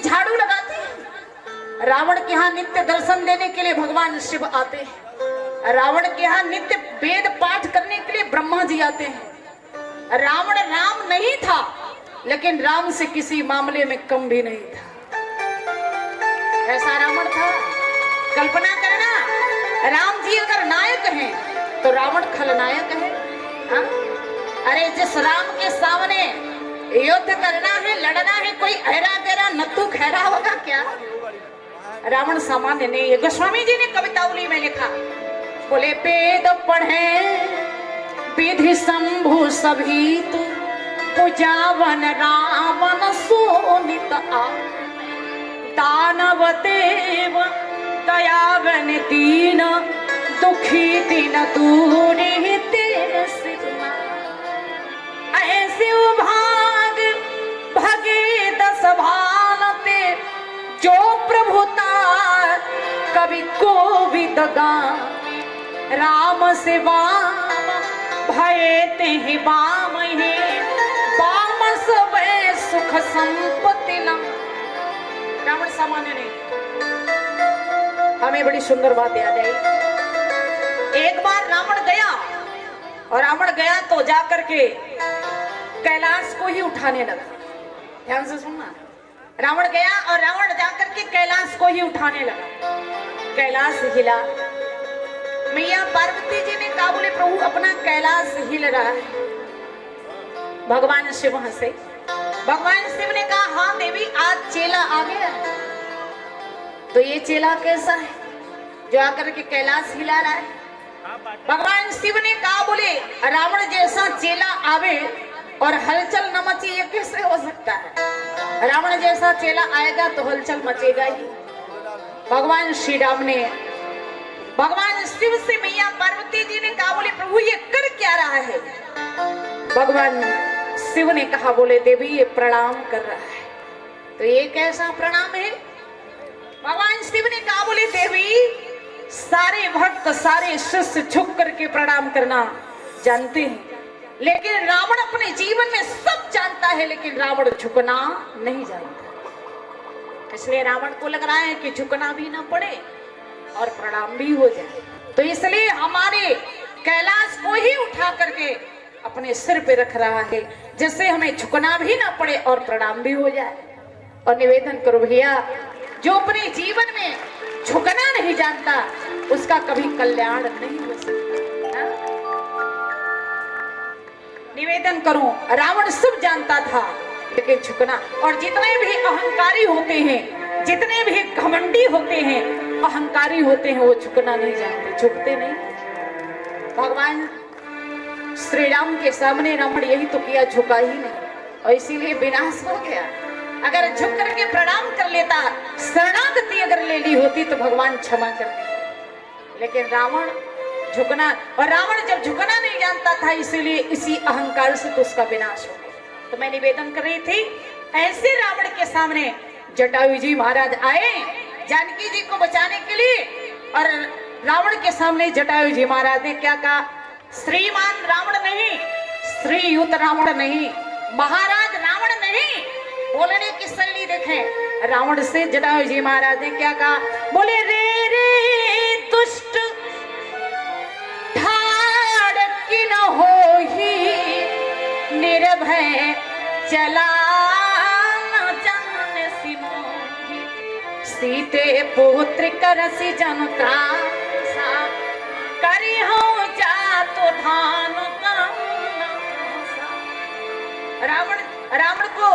झाड़ू लगाते हैं। रावण के यहाँ नित्य दर्शन देने के लिए भगवान शिव आते हैं। रावण के यहाँ नित्य वेद पाठ करने के लिए ब्रह्मा जी आते हैं। रावण राम नहीं था, लेकिन राम से किसी मामले में कम भी नहीं था। ऐसा रावण था। कल्पना करना, राम जी अगर नायक हैं तो रावण खलनायक है। हाँ? अरे जिस राम के सामने युद्ध करना है, लड़ना है, कोई ऐरा गैरा नत्थु खैरा होगा क्या? रावण सामान्य नहीं है। गोस्वामी जी ने कवितावली में लिखा, बोले वेद पढ़े विधि शंभु सभीत, पूजावन रावण सोनित आ, दानव देव दयावन दीन, दुखी दिन दूरी तेरे सिजना। ऐसे भाग भगे दस भानते, जो प्रभुता कवि कोविद गान। राम से वाम भये ते वाम हे, वाम सब सुख संपत्ति लम। रावण सामान्य नहीं। हमें बड़ी सुंदर बात याद आई। एक बार रावण गया, और रावण गया तो जाकर के कैलाश को ही उठाने लगा। ध्यान से सुनना। रावण गया और रावण जाकर के कैलाश को ही उठाने लगा। कैलाश हिला। मैया पार्वती जी ने कहा, बोले प्रभु अपना कैलाश हिल रहा है। भगवान शिव हंसे। भगवान शिव ने कहा, हाँ देवी आज चेला आ गया। तो ये चेला कैसा है जो आकर के कैलाश हिला रहा है? भगवान शिव ने कहा, बोले रावण जैसा चेला आवे और हलचल न मचे, ये कैसे हो सकता है? रावण जैसा चेला आएगा तो हलचल मचेगा ही। भगवान श्री राम ने भगवान शिव से मैया पार्वती जी ने कहा, बोले प्रभु ये कर क्या रहा है? भगवान शिव ने कहा, बोले देवी ये प्रणाम कर रहा है। तो ये कैसा प्रणाम है? भगवान शिव ने कहा, बोले देवी सारे भक्त सारे शिष्य झुक करके प्रणाम करना जानते हैं, लेकिन रावण अपने जीवन में सब जानता है, लेकिन रावण झुकना नहीं जानता। इसलिए रावण को लग रहा है कि झुकना भी ना पड़े और प्रणाम भी हो जाए। तो इसलिए हमारे कैलाश को ही उठा करके अपने सिर पे रख रहा है, जिससे हमें झुकना भी ना पड़े और प्रणाम भी हो जाए। और निवेदन करो भैया, जो अपने जीवन में झुकना नहीं जानता उसका कभी कल्याण नहीं हो सकता। निवेदन करूं, रावण सब जानता था, लेकिन झुकना। और जितने भी अहंकारी होते हैं, जितने भी घमंडी होते हैं, अहंकारी होते हैं, वो झुकना नहीं जानते, झुकते नहीं। भगवान श्री राम के सामने रावण यही तो किया, झुका ही नहीं, और इसीलिए विनाश हो गया। अगर झुक करके प्रणाम कर लेता, शरणागति अगर ले ली होती तो भगवान क्षमा कर देते, लेकिन रावण झुकना, और रावण जब झुकना नहीं जानता था, इसीलिए इसी अहंकार से तो उसका विनाश हो गया। तो मैं निवेदन कर रही थी, ऐसे रावण के सामने जटायु जी महाराज आए जानकी जी को बचाने के लिए, और रावण के सामने जटायु जी महाराज ने क्या कहा? श्रीमान रावण नहीं, श्रीयुत रावण नहीं, महाराज रावण नहीं। बोलने की शैली देखें। रावण से जटायु जी महाराज ने क्या कहा? बोले रे रे दुष्ट ठाड़ की न हो ही, निर्भय चला न जान सिमोही, सीते पुत्र करसी जन त्रासा, करी हो जा तो धान रावण को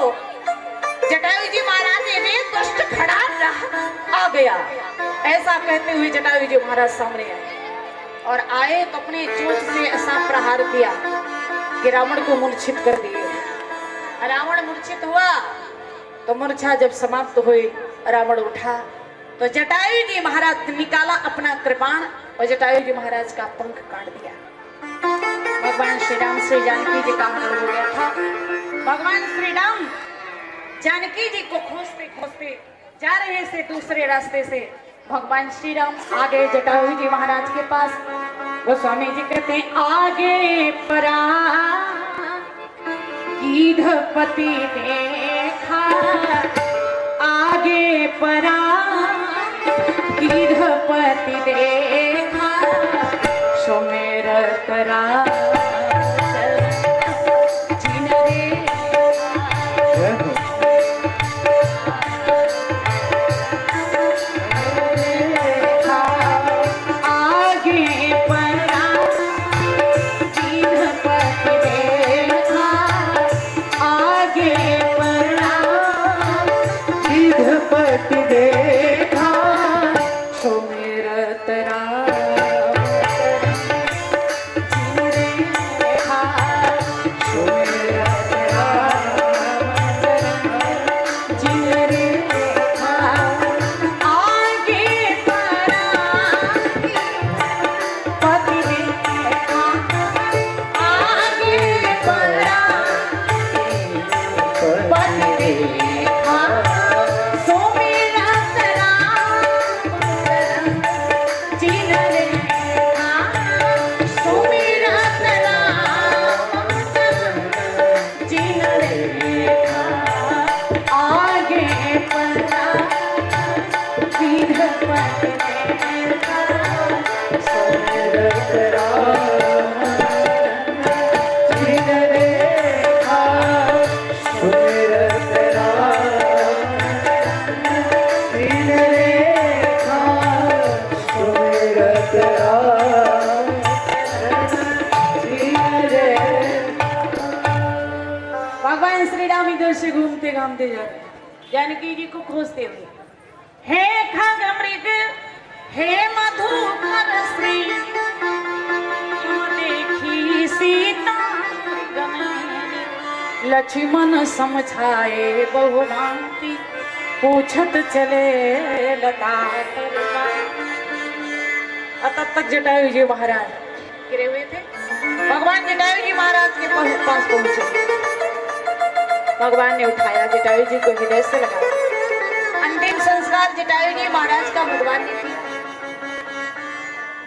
जटायु जी महाराज ने दुष्ट खड़ा आ गया, ऐसा कहते हुए जटायु जी महाराज सामने आए, और आए तो अपने चोट से ऐसा प्रहार किया कि रावण को मूर्छित कर दिए। रावण मूर्छित हुआ तो मूर्छा जब समाप्त हुई, रावण उठा तो जटायु जी महाराज निकाला अपना कृपाण और जटायु जी महाराज का पंख काट दिया। भगवान श्री राम श्री जानकी जी का हरण हो गया था। भगवान श्री राम जानकी जी को खोजते खोजते जा रहे थे दूसरे रास्ते से। भगवान श्री राम आ गए जटायु जी महाराज के पास। गोस्वामी जी कहते हैं, आगे परा गीधपति देखा, आगे पति देखा सुमेरत राम जिन देखा आगे परा जिन पति देखा आगे परा जिध पति देखा सुमेरत राम भगवान श्री राम इधर से घूमते घामते जा रहे हैं जानकी जी को खोजते हुए। हे खगमृग हे मधुकर श्री देखी सीता लक्ष्मण समझाए बहुभांति पूछत चले लता। तब तक जटायु जी महाराज गिरे हुए थे। भगवान जटायु जी महाराज के पास पहुंचे। भगवान ने उठाया जटायु जी को हृदय से लगाया। अंतिम संस्कार जटायु जी महाराज का भगवान ने किया।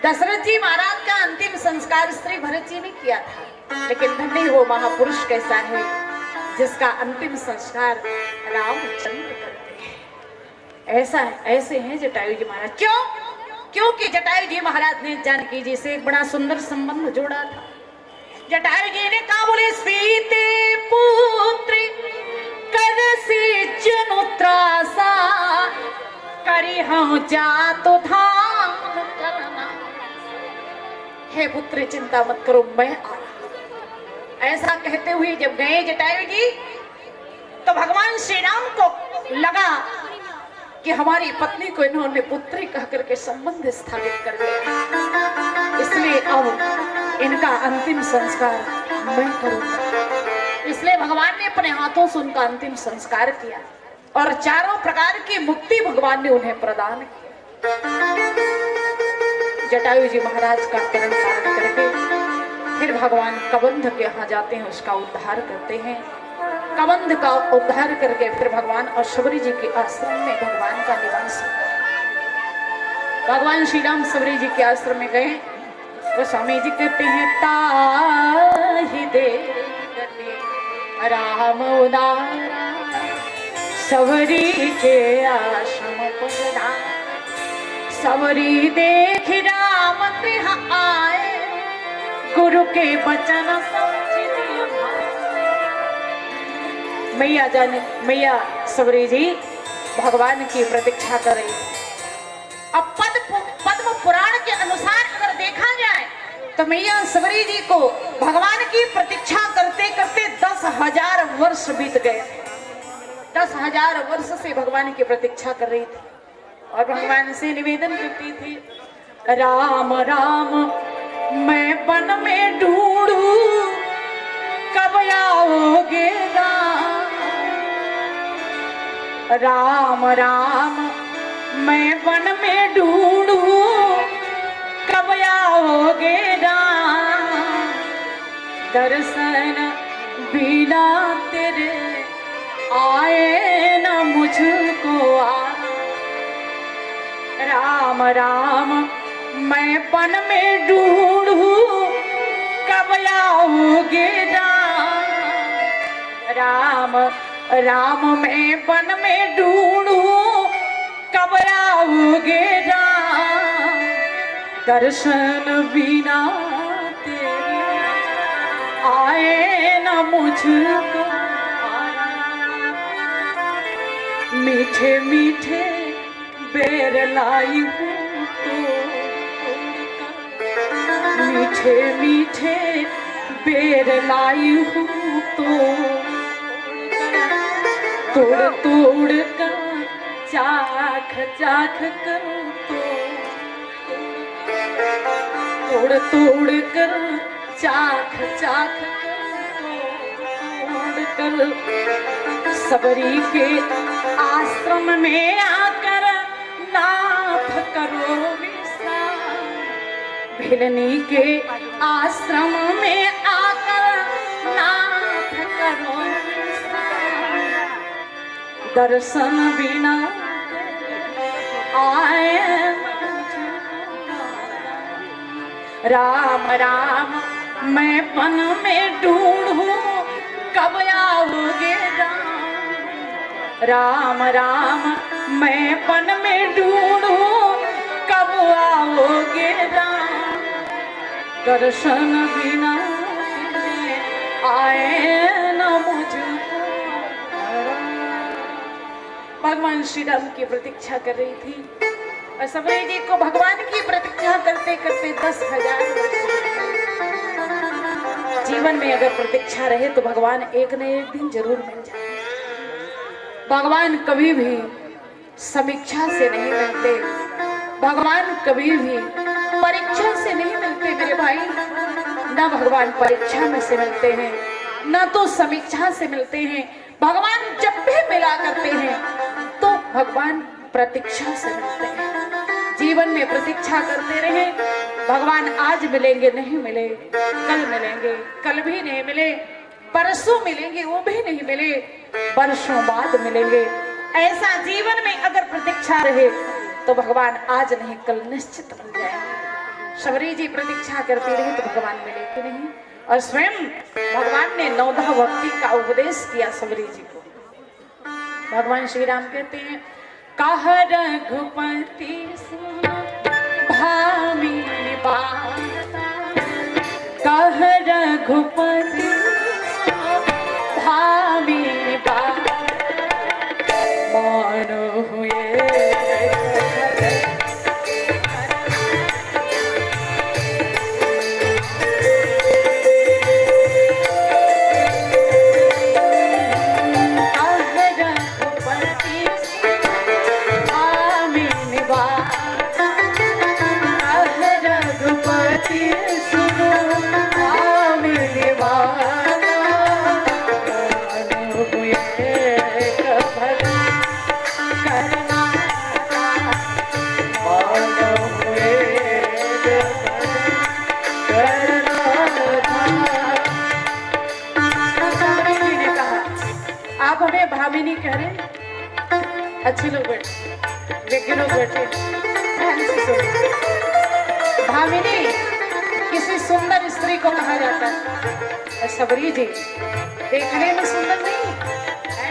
दशरथ जी महाराज का अंतिम संस्कार श्री भरत जी ने किया था, लेकिन धन्य वो महापुरुष कैसा है जिसका अंतिम संस्कार रामचंद्र करते हैं। ऐसा है, ऐसे हैं जटायु जी महाराज। क्यों? क्योंकि जटायु जी महाराज ने जानकी जी से एक बड़ा सुंदर संबंध जोड़ा था। जटायु जी ने कहा, बोले सीते पुत्री कर से जनु त्रासा करी हम जातो धाम करना। हे पुत्री चिंता मत करो, मैं आ रहा। ऐसा कहते हुए जब गए जटायु जी तो भगवान श्री राम को लगा कि हमारी पत्नी को इन्होंने पुत्री कह करके संबंध स्थापित कर दिया, इसलिए अब इनका अंतिम संस्कार मैं करूंगा। इसलिए भगवान ने अपने हाथों से उनका अंतिम संस्कार किया और चारों प्रकार की मुक्ति भगवान ने उन्हें प्रदान किया। जटायु जी महाराज का करण पालन करके फिर भगवान कबंध के यहाँ जाते हैं, उसका उद्धार करते हैं। कबंध का उद्धार करके फिर भगवान और शबरी जी के आश्रम में भगवान का निवास होता। भगवान श्री राम शबरी जी के आश्रम में गए तो स्वामी जी कहते हैं, ताहि दे राम उदारा शबरी के आश्रम पधारा। शबरी देख राम गृह आए गुरु के वचन समझ लिया। मैया जाने मैया शबरी जी भगवान की प्रतीक्षा कर रही। अब पद्म पुराण के अनुसार अगर देखा जाए तो मैया शबरी जी को भगवान की प्रतीक्षा करते करते 10,000 वर्ष बीत गए। 10,000 वर्ष से भगवान की प्रतीक्षा कर रही थी और भगवान से निवेदन करती थी, राम राम मैं वन में ढूंढूं कब आओगे राम राम मैं वन में ढूंढूं कब आओगे राम। दर्शन बिना तेरे आए न मुझको आ। राम राम मैं वन में ढूंढूं कब आओगे राम। राम मैं वन में ढूंढूं कब आओगे राम। दर्शन बिना तेरे आए न मुझको, मीठे मीठे बेर लाई हूँ तो, मीठे मीठे बेर लाई हूँ तो, तोड़ तोड़ कर चाख चाख कर तो, तोड़ तोड़ कर चाख चाख तोड़ कर सबरी के आश्रम में आकर नाथ करो विश्राम, भिलनी के आश्रम में आकर नाथ करो विश्राम, दर्शन बिना आए राम राम मैं पन में ढूंढूं कब आओगे राम, राम राम मैं पन में ढूंढूं कब आओगे राम, दर्शन बिना आए न मुझको। भगवान श्री राम की प्रतीक्षा कर रही थी और सबरी जी को भगवान की प्रतीक्षा करते करते 10,000 वर्ष। जीवन में अगर प्रतीक्षा रहे तो भगवान एक न एक दिन जरूर मिल जाए। भगवान कभी भी समीक्षा से नहीं मिलते, भगवान कभी भी परीक्षा से नहीं मिलते मेरे भाई। ना भगवान परीक्षा में से मिलते हैं, ना तो समीक्षा से मिलते हैं। भगवान जब भी मिला करते हैं तो भगवान प्रतीक्षा से मिलते हैं। जीवन में प्रतीक्षा करते रहे, भगवान आज मिलेंगे नहीं मिले, कल मिलेंगे कल भी नहीं मिले, परसों मिलेंगे वो भी नहीं मिले, वर्षों बाद मिलेंगे। ऐसा जीवन में अगर प्रतीक्षा रहे तो भगवान आज नहीं कल निश्चित मिल जाएंगे। शबरी जी प्रतीक्षा करती रही तो भगवान मिले कि नहीं, और स्वयं भगवान ने 9 भक्ति का उपदेश किया शबरी जी को। भगवान श्री राम कहते हैं कह रघुपति भामिनी बात, कह रघुपति भामिनी बात, मानो हुए भामिनी कह रहे। अच्छे लोग बैठे, वेगे लोग बैठे, ध्यान से सुनो। भामिनी किसी सुंदर स्त्री को कहा जाता है। और सबरी जी देखने में सुंदर नहीं है,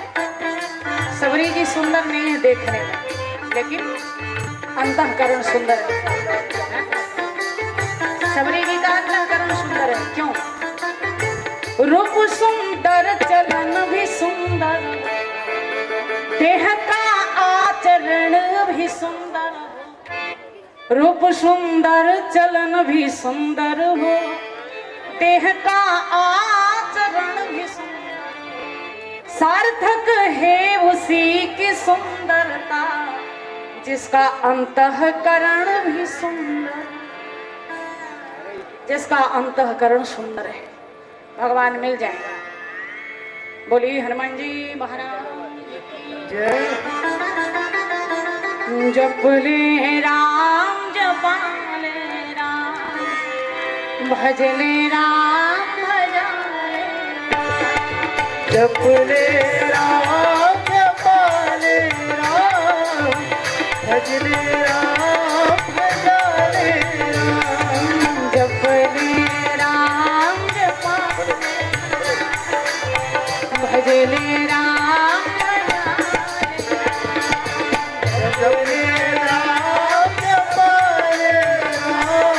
सबरी जी सुंदर नहीं है देखने में, लेकिन अंतःकरण सुंदर है। सबरी जी का अंतःकरण सुंदर है। क्यों? रूप सुंदर, चलन भी सुंदर, देह का आचरण भी सुंदर। रूप सुंदर, चलन भी सुंदर हो, देह का आचरण भी सुंदर। सार्थक है उसी की सुंदरता जिसका अंतःकरण भी सुंदर, जिसका अंतःकरण सुंदर है। भगवान मिल जाएगा। बोलिए हनुमान जी महाराज जय। जप ले राम, जपा ले राम, भज ले राम, भजा ले राम। जप ले राम, जपा ले राम, भज ले राम, भजा ले राम। जप ले राम, जपा भज ले राम, जप ले राम, जपा ले राम,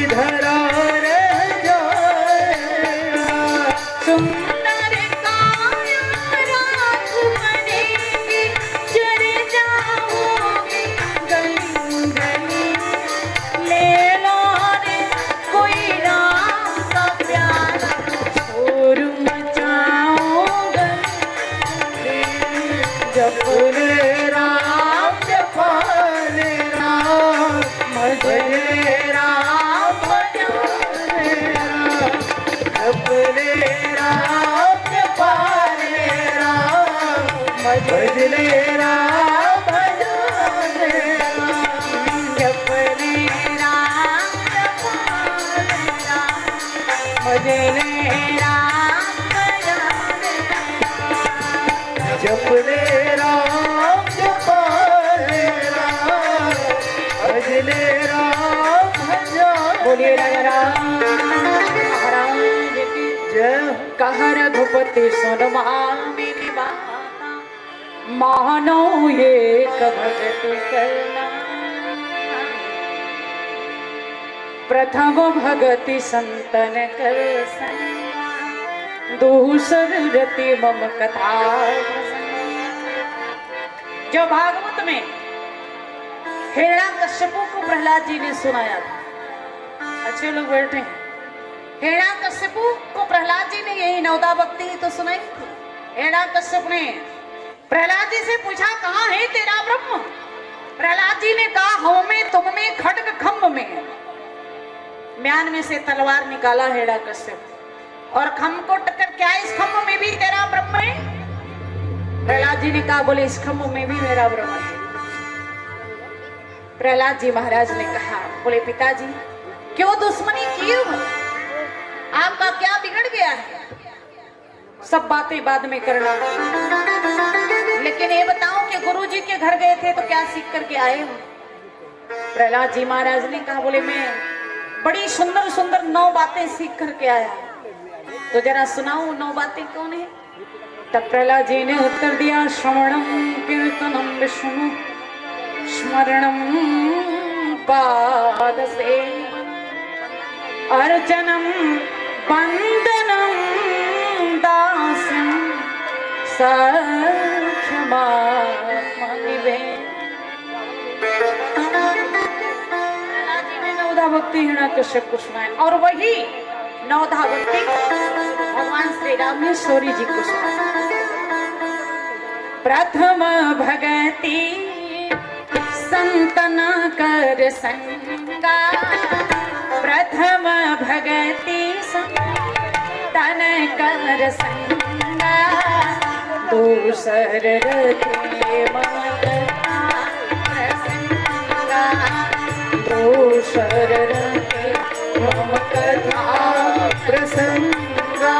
धरा रह जाएगा। सुंदर काया रात बनेगी, चले जाओगे गली गली, ले लो रे कोई राम का प्यारा, शोर मचाओगे। जपले राम जपाले राम भजले राम भजले राम। जपले राम जपाले राम भजले राम भजले राम। जपले राम जपाले राम, भजले राम भजले राम। जपले राम जपाले राम भजले राम भजले। बोलिए राजा राम महाराज की जय। कह रघुपति सुन मेरी बात, मानो एक भगति करना। प्रथम भगति संतन कर संगा, दूसर रति मम कथा प्रसंगा। जो भागवत में हिरण्यकश्यपु को प्रहलाद जी ने सुनाया था, अच्छे लोग बैठे हैं। हिरण्यकश्यपु को प्रहलाद जी ने यही नवदा भक्ति तो सुनाई थी। हिरण्यकश्यप ने प्रहलाद जी से पूछा, कहाँ है तेरा ब्रह्म? प्रहलाद जी ने कहा, हम में तुम में खड्ग खम्भ में। म्यान में से तलवार निकाला हिरण्यकश्यप, और खम्भ को टक्कर, क्या इस खम्भ में भी तेरा ब्रह्म है? प्रहलाद जी ने कहा, बोले इस खम्भ में भी मेरा ब्रह्म है। प्रहलाद जी महाराज ने कहा, बोले पिताजी क्यों दुश्मनी की हो? आपका क्या बिगड़ गया है? सब बातें बाद में करना, लेकिन ये बताओ कि गुरुजी के घर गए थे तो क्या सीख करके आए हो? प्रहलाद जी महाराज ने कहा, बोले मैं बड़ी सुंदर सुंदर 9 बातें सीख करके आया, तो जरा सुनाओ 9 बातें कौन है? तब प्रहलाद जी ने उत्तर दिया, श्रवणम कीर्तनम विष्णु स्मरणम पाद से, अर्चनम वंदनम दास्यम सख्यमात्मनिवेदनम। नवधा भक्ति हिरण्यकश्यप को सुनाए, और वही नवधा भक्ति भगवान श्री राम ने शौरी जी को सुनाई। प्रथम भगति संतना कर संगा, प्रथम भगति संतन कर संगा, दूसर रति मम कथा प्रसंगा, दूसर रति मम कथा प्रसंगा।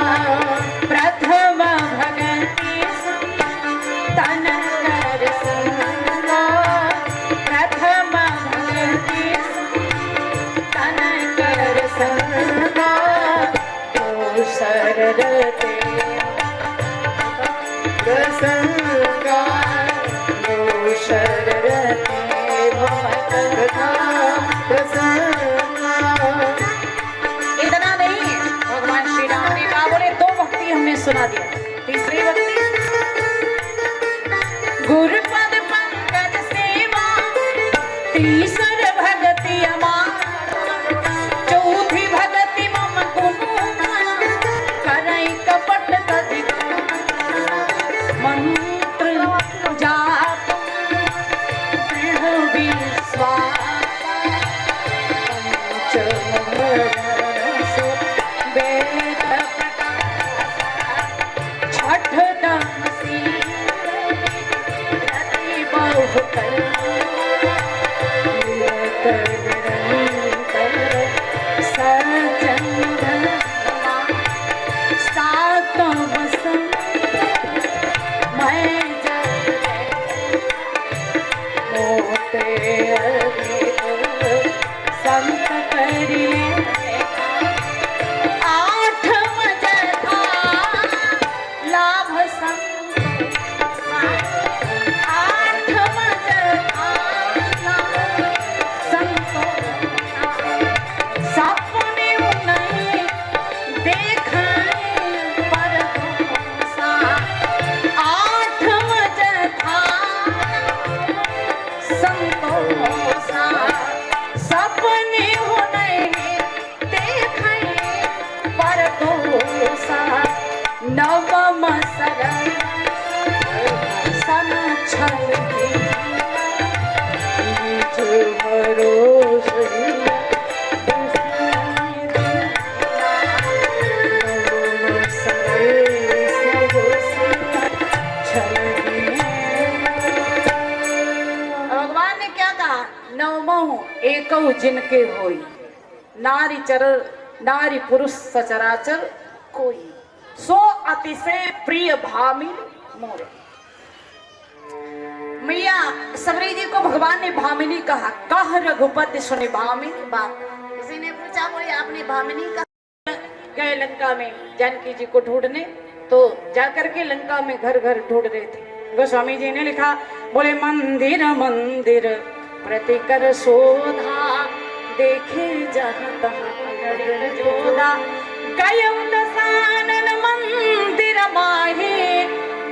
प्रथम भगति संतन कर संगा, प्रथम भगति संतन कर संगा, दूसर रति प्रसंगा। दूसर रति मम कथा प्रसंगा। इतना नहीं, भगवान श्री राम ने कहा, बोले 2 भक्ति हमने सुना दिया। तीसरी भक्ति गुरुपद पंकज सेवा, तीसर भगति अमार, चौथी भगति मम कुमार, करई कपट कदि मंत्र जाप दृढ़ विश्वास, पंचम वेद छठ दमसी रति बहुकर, निरंतर सज्जन धर्मा, सातम वसंत मैं जग मोते अधिक संत करिले, आठम जथा लाभ संत, आठम जथा लाभ संत, एकौ जिनके होई, नारी पुरुष सचराचर कोई, सो अतिशय प्रिय भामिन मोरे। मैया सबरी जी को भगवान ने भामिनी कहा। कह रघुपति सुने भामिनी बात। किसी ने पूछा बोले आपने भामिनी कहा। गए लंका में जानकी जी को ढूंढने, तो जाकर के लंका में घर घर ढूंढ रहे थे। गोस्वामी जी ने लिखा बोले मंदिर मंदिर प्रतिकर शोधा, देखे जहाँ तहाँ जोधा, गयो दसानन मंदिर माहे,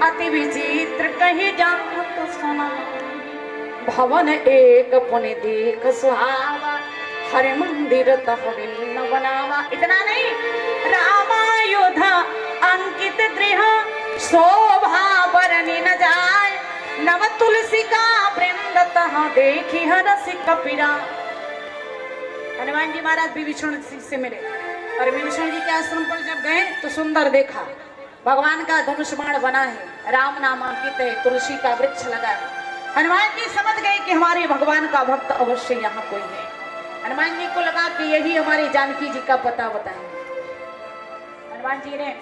अति विचित्र कही जात सुना, भवन एक पुनि देख सुहावा, हरि मंदिर तह भिन्न बनावा। इतना नहीं, रामायोधा अंकित गृह, शोभा बरनी न जाय, नव तुलसी का वृंद तह देखी हरसि कपिरा। हनुमान जी महाराज विभीषण से मिले और विभीषण जी के आश्रम पर जब गए तो सुंदर देखा, भगवान का धनुष बाण बना है, राम नाम अंकित है, तुलसी का वृक्ष लगा है। हनुमान जी समझ गए कि हमारे भगवान का भक्त अवश्य यहाँ कोई है। हनुमान जी को लगा कि यही हमारी जानकी जी का पता बताएंगे। हनुमान जी ने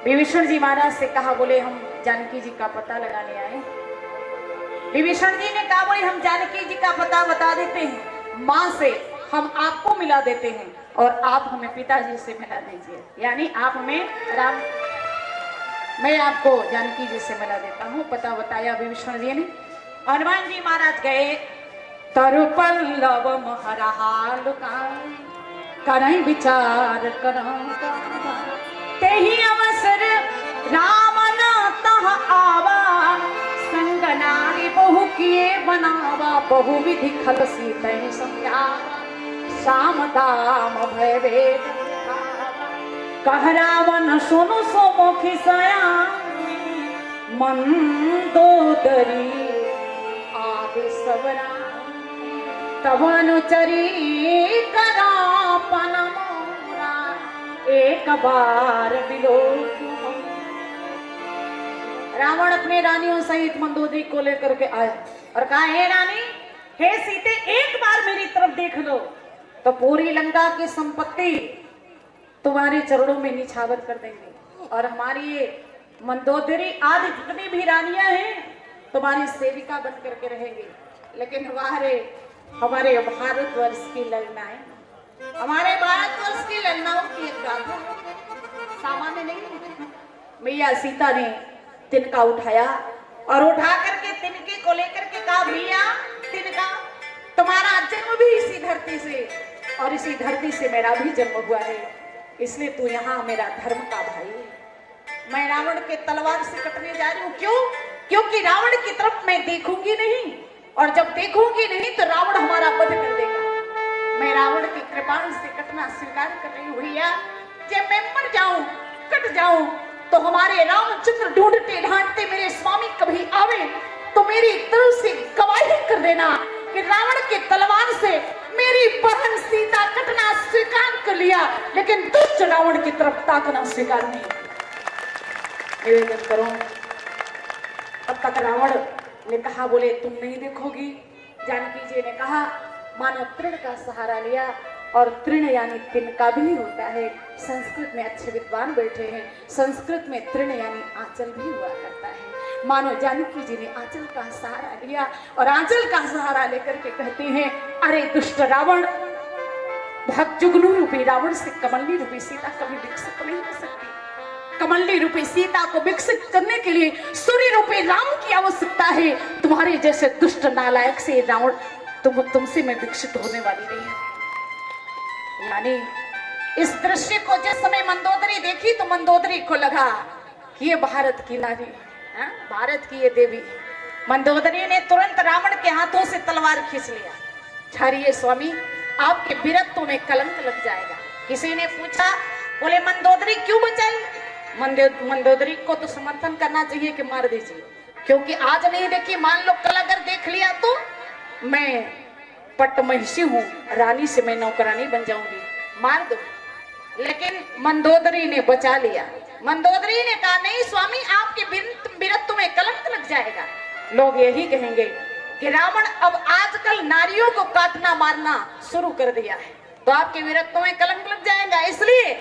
विभीषण जी महाराज से कहा बोले हम जानकी जी का पता लगाने आए। विभीषण जी ने कहा बोले हम जानकी जी का पता बता देते हैं, माँ से हम आपको मिला देते हैं और आप हमें पिताजी से मिला दीजिए, यानी आप हमें राम, मैं आपको जानकी जी से मिला देता हूँ। पता बताया विभीषण जी ने। हनुमान जी महाराज गए, तरु पल्लव महरहाल करई विचार तेहि अवसर राम न तह आवा, संग नारी बहु किए बनावा, बहु विधि खल सीतै समझावा, श्याम दाम भय वेद कह रावण सुनु सुमुखी सयानी, मंदोदरी आदि सबरा, तब अनुचरी करापन मोरा, एक बार बिलो। रावण अपने रानियों सहित मंदोदरी को लेकर के आया और कहा हे रानी, हे सीते, एक बार मेरी तरफ देख लो तो पूरी लंका की संपत्ति तुम्हारे चरणों में निछावर कर देंगे और हमारी ये मंदोदरी आदि जितनी भी रानियां हैं तुम्हारी सेविका बन करके रहेंगी। लेकिन हमारे भारतवर्ष की ललनाएं, हमारे भारतवर्ष की ललनाओं की एक गाथा सामान्य नहीं। मैया सीता ने तिनका उठाया और उठा करके तिनके को लेकर के कहा भैया तिनका, तुम्हारा जन्म भी इसी धरती से और इसी धरती से मेरा भी जन्म हुआ है, इसलिए तू यहाँ मेरा धर्म का भाई है। मैं रावण के तलवार से कटने जा रही हूँ। क्यों? क्योंकि रावण की तरफ मैं देखूंगी नहीं और जब देखूंगी नहीं तो रावण हमारा वध कर देगा। मैं रावण की कृपा से कटना स्वीकार कर रही हूँ भैया। जब मैं मर जाऊं, कट जाऊं, तो हमारे रामचंद्र ढूंढते ढांढते मेरे स्वामी कभी आवे तो मेरी तरफ से गवाही कर देना कि रावण के तलवार से मेरी बहन सीता कटना स्वीकार कर लिया, लेकिन दुष्ट रावण की तरफ ताकना स्वीकार नहीं। निवेदन करो। अब तक रावण ने कहा बोले तुम नहीं देखोगी। जानकी जी ने कहा मानो तृण का सहारा लिया और तृण यानी तिनका भी होता है। संस्कृत में अच्छे विद्वान बैठे हैं, संस्कृत में तृण यानी आंचल भी हुआ करता है। मानो जानकी जी ने आंचल का सहारा लिया और आंचल का सहारा लेकर के कहती हैं अरे दुष्ट रावण, भक्त जुगनू रूपी रावण से कमलनी रूपी सीता कभी विकसित नहीं हो सकती। कमलनी रूपी सीता को विकसित करने के लिए सूर्य रूपी राम की आवश्यकता है। तुम्हारे जैसे दुष्ट नालायक से रावण तुमसे मैं विकसित होने वाली नहीं। यानी इस दृश्य को जिस समय मंदोदरी देखी तो मंदोदरी को लगा कि ये भारत की नारी है, भारत की ये देवी। मंदोदरी ने तुरंत रावण के हाथों से तलवार खींच लिया। ठहरिए स्वामी, आपके वीरत्व में कलंक लग जाएगा। किसी ने पूछा बोले मंदोदरी क्यों बचाई? मंदोदरी को तो समर्थन करना चाहिए कि मार दीजिए, क्योंकि आज नहीं देखी, मान लो कल अगर देख लिया तो मैं पट्ट महिषी हूँ, रानी से मैं नौकरानी बन जाऊंगी, मार दो। लेकिन मंदोदरी ने बचा लिया। मंदोदरी ने कहा नहीं स्वामी, आपके वीरत्व में कलंक लग जाएगा। लोग यही कहेंगे कि रावण अब आजकल नारियों को काटना मारना शुरू कर दिया है, तो आपके वीरत्व में कलंक लग जाएगा, इसलिए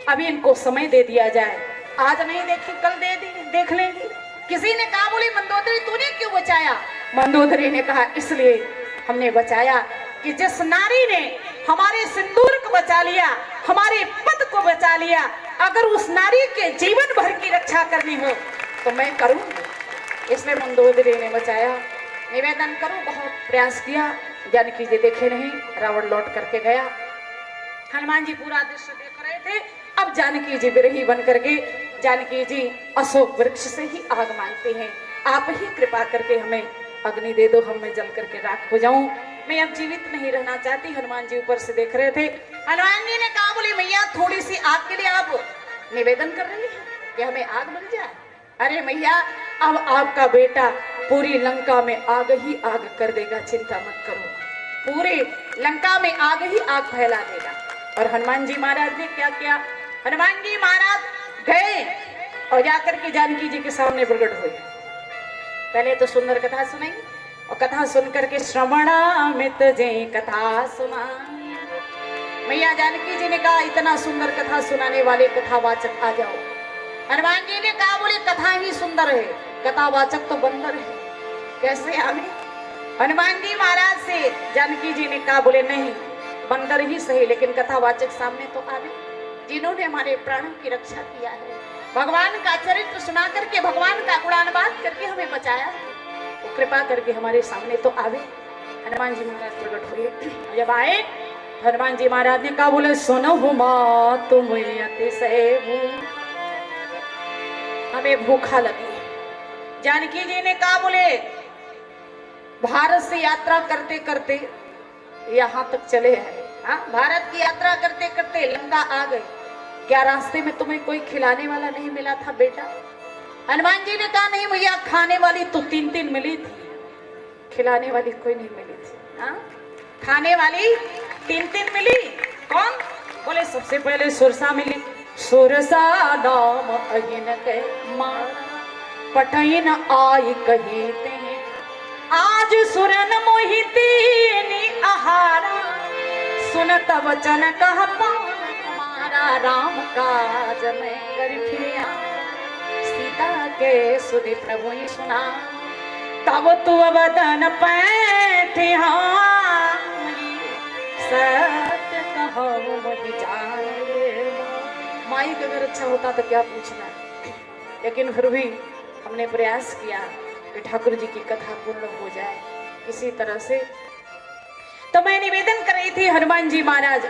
अभी इनको समय दे दिया जाए। आज नहीं देखी कल देख लेंगे। किसी ने कहा बोली मंदोदरी तूने क्यों बचाया? मंदोदरी ने कहा इसलिए हमने बचाया कि जिस नारी ने हमारे सिंदूर को बचा लिया, हमारे पद को बचा लिया, अगर उस नारी के जीवन भर की रक्षा करनी हो तो मैं करूंगी। इसलिए मंदोदरी ने बचाया। निवेदन करो, बहुत प्रयास किया, जानकी जी देखे नहीं, रावण लौट करके गया। हनुमान जी पूरा दृश्य देख रहे थे। अब जानकी जी विरही बन करके जानकी जी अशोक वृक्ष से ही आग मांगते हैं, आप ही कृपा करके हमें अग्नि दे दो, हम मैं जल करके राख हो जाऊं, मैं अब जीवित नहीं रहना चाहती। हनुमान जी ऊपर से देख रहे थे। हनुमान जी ने कहा बोली मैया थोड़ी सी आग के लिए आप निवेदन कर रही है कि हमें आग मिल जाए। अरे मैया अब आपका बेटा पूरी लंका में आग ही आग कर देगा, चिंता मत करो, पूरी लंका में आग ही आग फैला देगा। और हनुमान जी महाराज ने क्या किया? हनुमान जी महाराज गए और जाकर के जानकी जी के सामने प्रकट हुए। पहले तो सुंदर कथा सुनाई और कथा सुन करके श्रवणामित जे कथा सुना। मैया जानकी जी ने कहा इतना सुंदर कथा सुनाने वाले कथावाचक आ जाओ। हनुमान जी ने कहा बोले कथा ही सुंदर है, कथावाचक तो बंदर है, कैसे आवे? हनुमान जी महाराज से जानकी जी ने कहा बोले नहीं, बंदर ही सही लेकिन कथावाचक सामने तो आवे, जिन्होंने हमारे प्राणों की रक्षा किया है, भगवान का चरित्र सुना करके, भगवान का गुणानुवाद करके हमें बचाया है, तो कृपा करके हमारे सामने तो आवे। हनुमान जी महाराज प्रकट हुए। जब आए हनुमान जी महाराज ने कहा बोले सुनो मां तुम अतिशय भूख, हमें भूखा लगी है। जानकी जी ने कहा बोले भारत से यात्रा करते करते यहाँ तक चले आए, हाँ भारत की यात्रा करते करते लंका आ गए, क्या रास्ते में तुम्हें कोई खिलाने वाला नहीं मिला था बेटा? हनुमान जी ने कहा नहीं भैया, खाने वाली तो 3 मिली थी, खिलाने वाली कोई नहीं मिली थी। हाँ खाने वाली 3 मिली। कौन? बोले सबसे पहले सुरसा मिली, सुरसा नाम अहिन के मारा, पठैन आई कहीते हैं, आज सुरन मोहिती आहारा, सुनत वचन कह हमारा, राम काज में कर फिरिया, सीता के सुधि प्रभु ही सुना, तब तू वदन पैठे सत्य कहो मोहि जाने। माई का अगर अच्छा होता तो क्या पूछना, लेकिन फिर भी हमने प्रयास किया कि ठाकुर जी की कथा पूर्ण हो जाए किसी तरह से। तो मैं निवेदन कर रही थी, हनुमान जी महाराज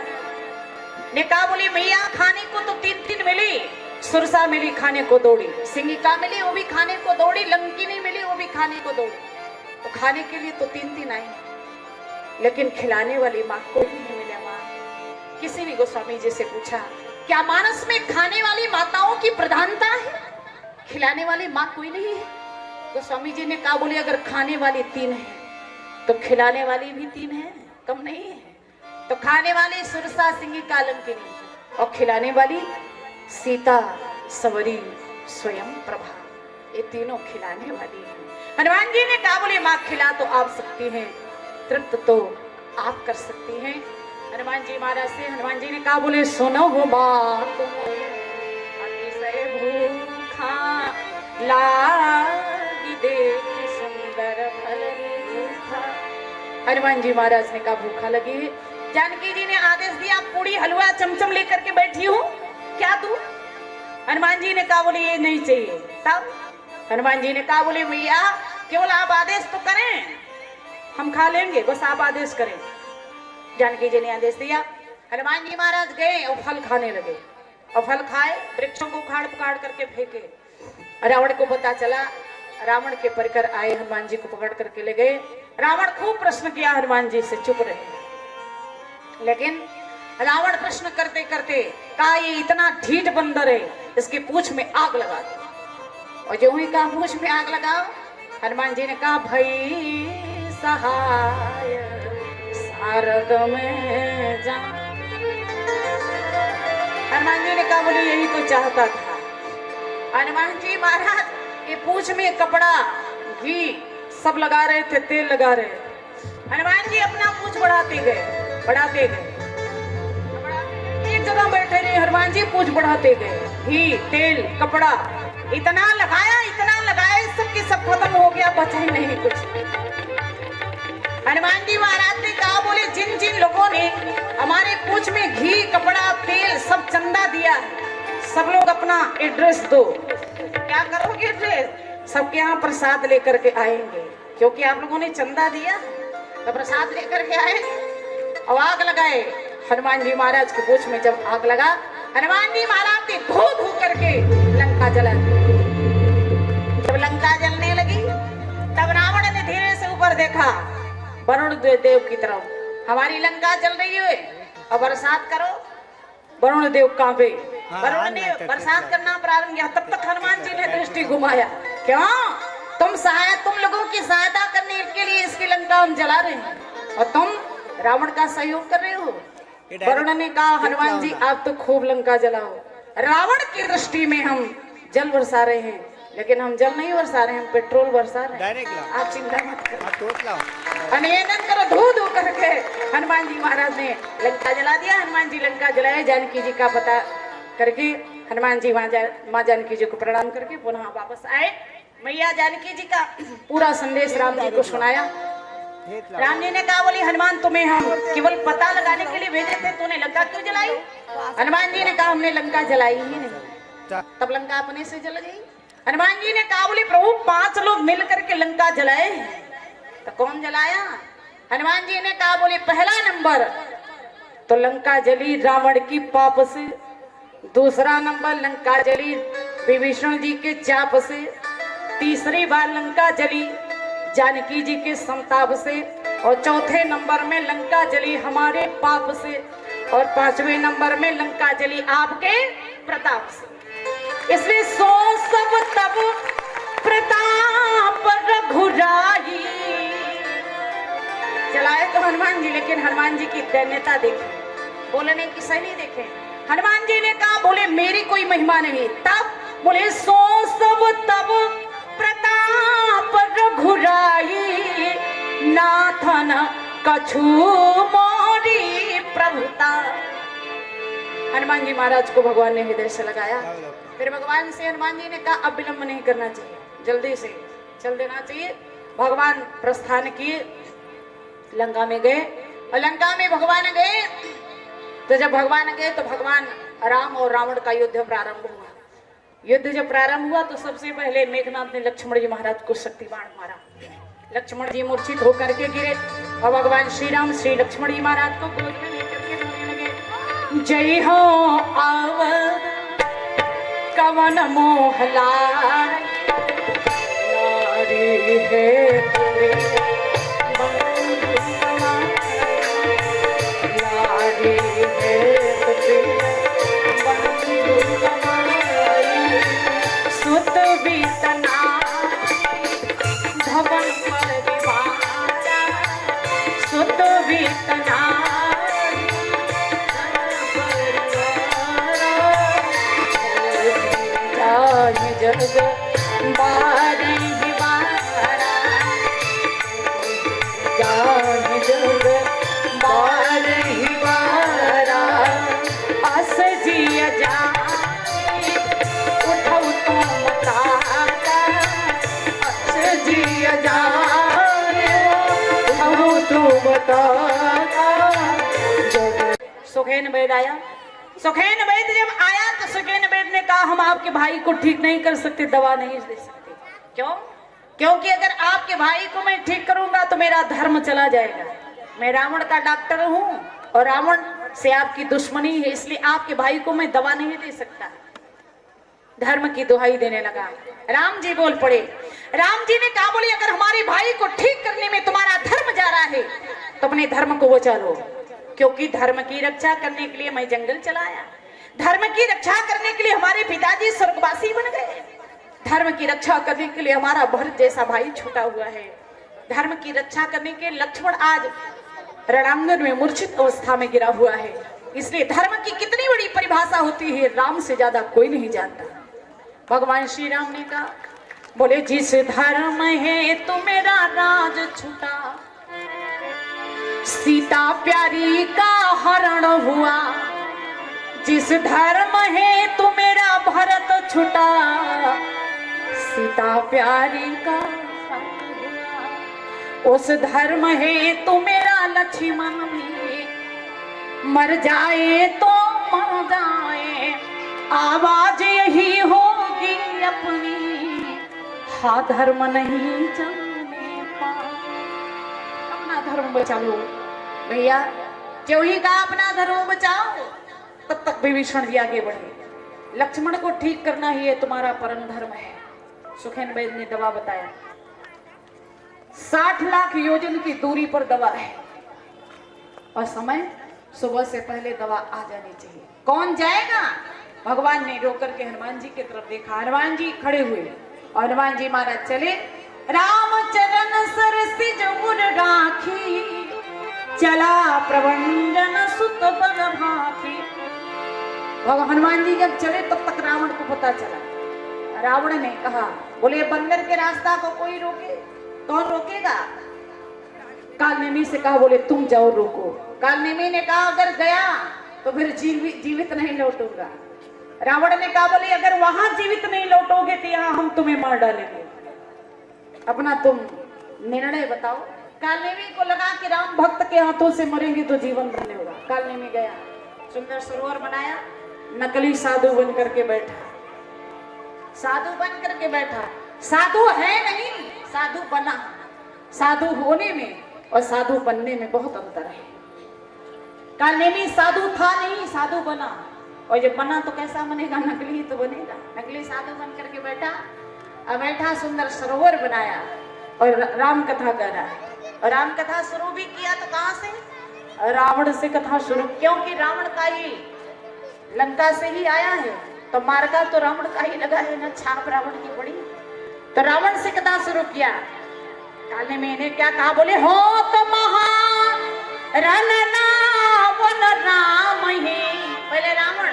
ने कहा बोली मैया खाने को तो 3 मिली, सुरसा मिली खाने को दौड़ी, सिंगिका मिली वो भी खाने को दौड़ी, लंकी मिली वो भी खाने को दौड़ी, तो खाने के लिए तो 3 आई, लेकिन खिलाने वाली माँ कोई नहीं मिले। माँ किसी ने गोस्वामी जी से पूछा क्या मानस में खाने वाली माताओं की प्रधानता है, खिलाने वाली माँ कोई नहीं है? गोस्वामी जी ने कहा बोले अगर खाने वाली 3 है तो खिलाने वाली भी 3 है, कम नहीं है। तो खाने वाली सुरसा सिंगिका लंकिनी और खिलाने वाली सीता सवरी स्वयं प्रभा, ये तीनों खिलाने वाली है। हनुमान जी ने कहा बोले माँ खिला तो आप सकती हैं, तृप्त तो आप कर सकती हैं। हनुमान जी महाराज से हनुमान जी ने कहा बोले सुनो हो बात, अतिशय भूखा लागी देखी सुंदर फल भूखा। हनुमान जी महाराज ने कहा भूखा लगी है। जानकी जी ने आदेश दिया पूड़ी हलवा चमचम लेकर के बैठी हूँ, क्या तू? हनुमान जी ने कहा बोले ये नहीं चाहिए। तब हनुमान जी ने कहा बोले भैया केवल आप आदेश तो करें, हम खा लेंगे, बस आप आदेश करें। जानकी जी ने आदेश दिया। हनुमान जी महाराज गए और फल खाने लगे, और फल खाए, वृक्षों को उखाड़ पुखाड़ करके फेंके। रावण को पता चला, रावण के परिकर आए, हनुमान जी को पकड़ करके ले गए। रावण खूब प्रश्न किया, हनुमान जी से चुप रहे, लेकिन रावण प्रश्न करते करते कहा ये इतना ढीठ बंदर है, इसकी पूंछ में आग लगा दो। और जो ही कहा पूंछ में आग लगाओ, हनुमान जी ने कहा भई सहाय सारद में जा। हनुमान जी ने कहा बोले यही तो चाहता था। हनुमान जी महाराज ये पूंछ में कपड़ा घी सब लगा रहे थे, तेल लगा रहे। हनुमान जी अपना पूछ बढ़ाते गए, बढ़ाते गए। एक जगह बैठे रहे हनुमान जी, पूछ बढ़ाते गए। घी, तेल, कपड़ा इतना लगाया, सब की सब खत्म हो गया, बचा ही नहीं कुछ। हनुमान जी महाराज ने कहा, बोले जिन जिन लोगों ने हमारे पूछ में घी, कपड़ा, तेल सब चंदा दिया, सब लोग अपना एड्रेस दो। क्या करोगे एड्रेस? सबके यहाँ प्रसाद लेकर के आएंगे, क्योंकि आप लोगों ने चंदा दिया तो प्रसाद लेकर के आए। और आग लगाए। हनुमान जी महाराज के पूछ में जब आग लगा, हनुमान जी महाराज ने धो धो करके लंका जला। जब लंका जलने लगी तब रावण ने धीरे से ऊपर देखा, वरुण देव की तरफ, हमारी लंका जल रही है और बरसात करो। वरुण देव कांपे, वरुण ने बरसात करना प्रारंभ किया। तब तक हनुमान जी ने दृष्टि घुमाया, क्यों? तुम लोगों की सहायता करने के लिए इसकी लंका हम जला रहे हैं और तुम रावण का सहयोग कर रहे हो। वरुण ने कहा, हनुमान जी आप तो खूब लंका जलाओ, रावण की दृष्टि में हम जल बरसा रहे हैं, लेकिन हम जल नहीं बरसा रहे, हम पेट्रोल बरसा रहे हैं। आप चिंता मत करो, अनियंत्रण करो। धो धो करके हनुमान जी महाराज ने लंका जला दिया। हनुमान जी लंका जलाए, जानकी जी का पता करके हनुमान जी माँ जानकी जी को प्रणाम करके पुनः वापस आए। मैया जानकी जी का पूरा संदेश राम जी को सुनाया। राम जी ने कहा, बोली हनुमान तुम्हें हम केवल पता लगाने के लिए भेजे थे, तूने लंका क्यों जलाई? हनुमान जी ने कहा, हमने लंका जलाई ही नहीं। तब लंका अपने से जल गई। हनुमान जी ने कहा, बोली प्रभु 5 लोग मिलकर के लंका जलाए, तो कौन जलाया? हनुमान जी ने कहा, बोले पहला नंबर तो लंका जली रावण की पाप से, दूसरा नंबर लंका जली विभीषण जी के चाप से, तीसरी बार लंका जली जानकी जी के संताप से, और चौथे नंबर में लंका जली हमारे पाप से, और 5वें नंबर में लंका जली आपके प्रताप से। इसलिए सो सब तब प्रताप रघुराई। जलाए तो हनुमान जी, लेकिन हनुमान जी की दैन्यता देखे, बोलने की शैली देखे। हनुमान जी ने कहा, बोले मेरी कोई महिमा नहीं। तब बोले सो सब तब प्रताप रघुराई, नाथन कछु मोरी प्रभुता। हनुमान जी महाराज को भगवान ने हृदय से लगाया। फिर भगवान से हनुमान जी ने कहा, अब विलंब नहीं करना चाहिए, जल्दी से चल देना चाहिए। भगवान प्रस्थान किए, लंका में गए, और लंका में भगवान गए। तो जब भगवान गए तो भगवान राम और रावण का युद्ध प्रारंभ हुआ। युद्ध जब प्रारंभ हुआ तो सबसे पहले मेघनाथ ने लक्ष्मण जी महाराज को शक्ति बाण मारा। लक्ष्मण जी मूर्छित होकर के गिरे, और भगवान श्री राम श्री लक्ष्मण जी महाराज को गोद में लेकर के रोने लगे। जय हो अवध कवन मोहला, नारी है जग बारी बारा, जान जग बारी बारा, अस जिया जा उठौ तो मताता, अस जिया जा उठौ तो मताता। सुखेन वेद आया। सुखेन वेद जब आया तो सुखेन वेद ने कहा, हम आपके भाई को ठीक नहीं कर सकते, दवा नहीं दे सकते। क्यों? क्योंकि अगर आपके भाई को मैं ठीक करूंगा तो मेरा धर्म चला जाएगा। मैं रावण का डॉक्टर हूं और रावण से आपकी दुश्मनी है, इसलिए आपके भाई को मैं दवा नहीं दे सकता। धर्म की दुहाई देने लगा। राम जी बोल पड़े। राम जी ने कहा, बोली अगर हमारे भाई को ठीक करने में तुम्हारा धर्म जा रहा है तो अपने धर्म को बचा लो, क्योंकि धर्म की रक्षा करने के लिए मैं जंगल चला आया। धर्म की रक्षा करने के लिए हमारे पिताजी स्वर्गवासी बन गए। धर्म की रक्षा करने के लिए हमारा भरत जैसा भाई छूटा हुआ है। धर्म की रक्षा करने के लक्ष्मण आज रणांगन में मूर्छित अवस्था में गिरा हुआ है। इसलिए धर्म की कितनी बड़ी परिभाषा होती है, राम से ज्यादा कोई नहीं जानता। भगवान श्री राम ने कहा, बोले जिस धर्म है तू मेरा राज छूटा, सीता प्यारी का हरण हुआ। जिस धर्म है तू मेरा भरत छूटा, सीता प्यारी का हरण हुआ। उस धर्म है तू मेरा लक्ष्मण भी, मर जाए तो मर जाए, आवाज यही होगी अपनी, हा धर्म नहीं जाने पाए। अपना धर्म बचा लो भैया, जो ही कहा अपना धर्म बचाओ, तब तक विभीषण जी आगे बढ़े। लक्ष्मण को ठीक करना ही ये तुम्हारा परम धर्म है। सुखेन वैद्य ने दवा बताया, 60 लाख योजन की दूरी पर दवा है और समय सुबह से पहले दवा आ जानी चाहिए। कौन जाएगा? भगवान ने रोकर के हनुमान जी की तरफ देखा। हनुमान जी खड़े हुए और हनुमान जी महाराज चले। रामचरण सरसिज उर राखी, चला प्रभंजन सुत बल भाखी। हनुमान जी जब चले तब तक रावण को पता चला। रावण ने कहा, बोले बंदर के रास्ता को कोई रोके? कौन रोकेगा? कालनेमी से कहा, बोले तुम जाओ रोको। कालनेमी ने कहा, अगर गया तो फिर जीवित नहीं लौटूंगा। रावण ने कहा, बोले अगर वहां जीवित नहीं लौटोगे तो यहाँ हम तुम्हें मार डालेंगे, अपना तुम निर्णय बताओ। कालनेमी को लगा कि राम भक्त के हाथों से मरेंगे तो जीवन धन्य होगा। कालनेमी गया, सुंदर सरोवर बनाया, नकली साधु बन करके बैठा। साधु बन करके बैठा, साधु है नहीं, साधु बना। साधु होने में और साधु बनने में बहुत अंतर है। कालनेमी साधु था नहीं, साधु बना, और जब बना तो कैसा बनेगा? नकली तो बनेगा। नकली साधु बन करके बैठा, अब बैठा सुंदर सरोवर बनाया और राम कथा कर रहा है। और राम कथा शुरू भी किया तो कहां से? रावण से कथा शुरू, क्योंकि रावण का ही लंका से ही आया है, तो मार्गा तो रावण का ही लगा है ना, छाप रावण की पड़ी। तो रावण से कथा शुरू किया। काले में इन्हें क्या कहा? बोले हो तो महा रण रावण राम ही। पहले रावण,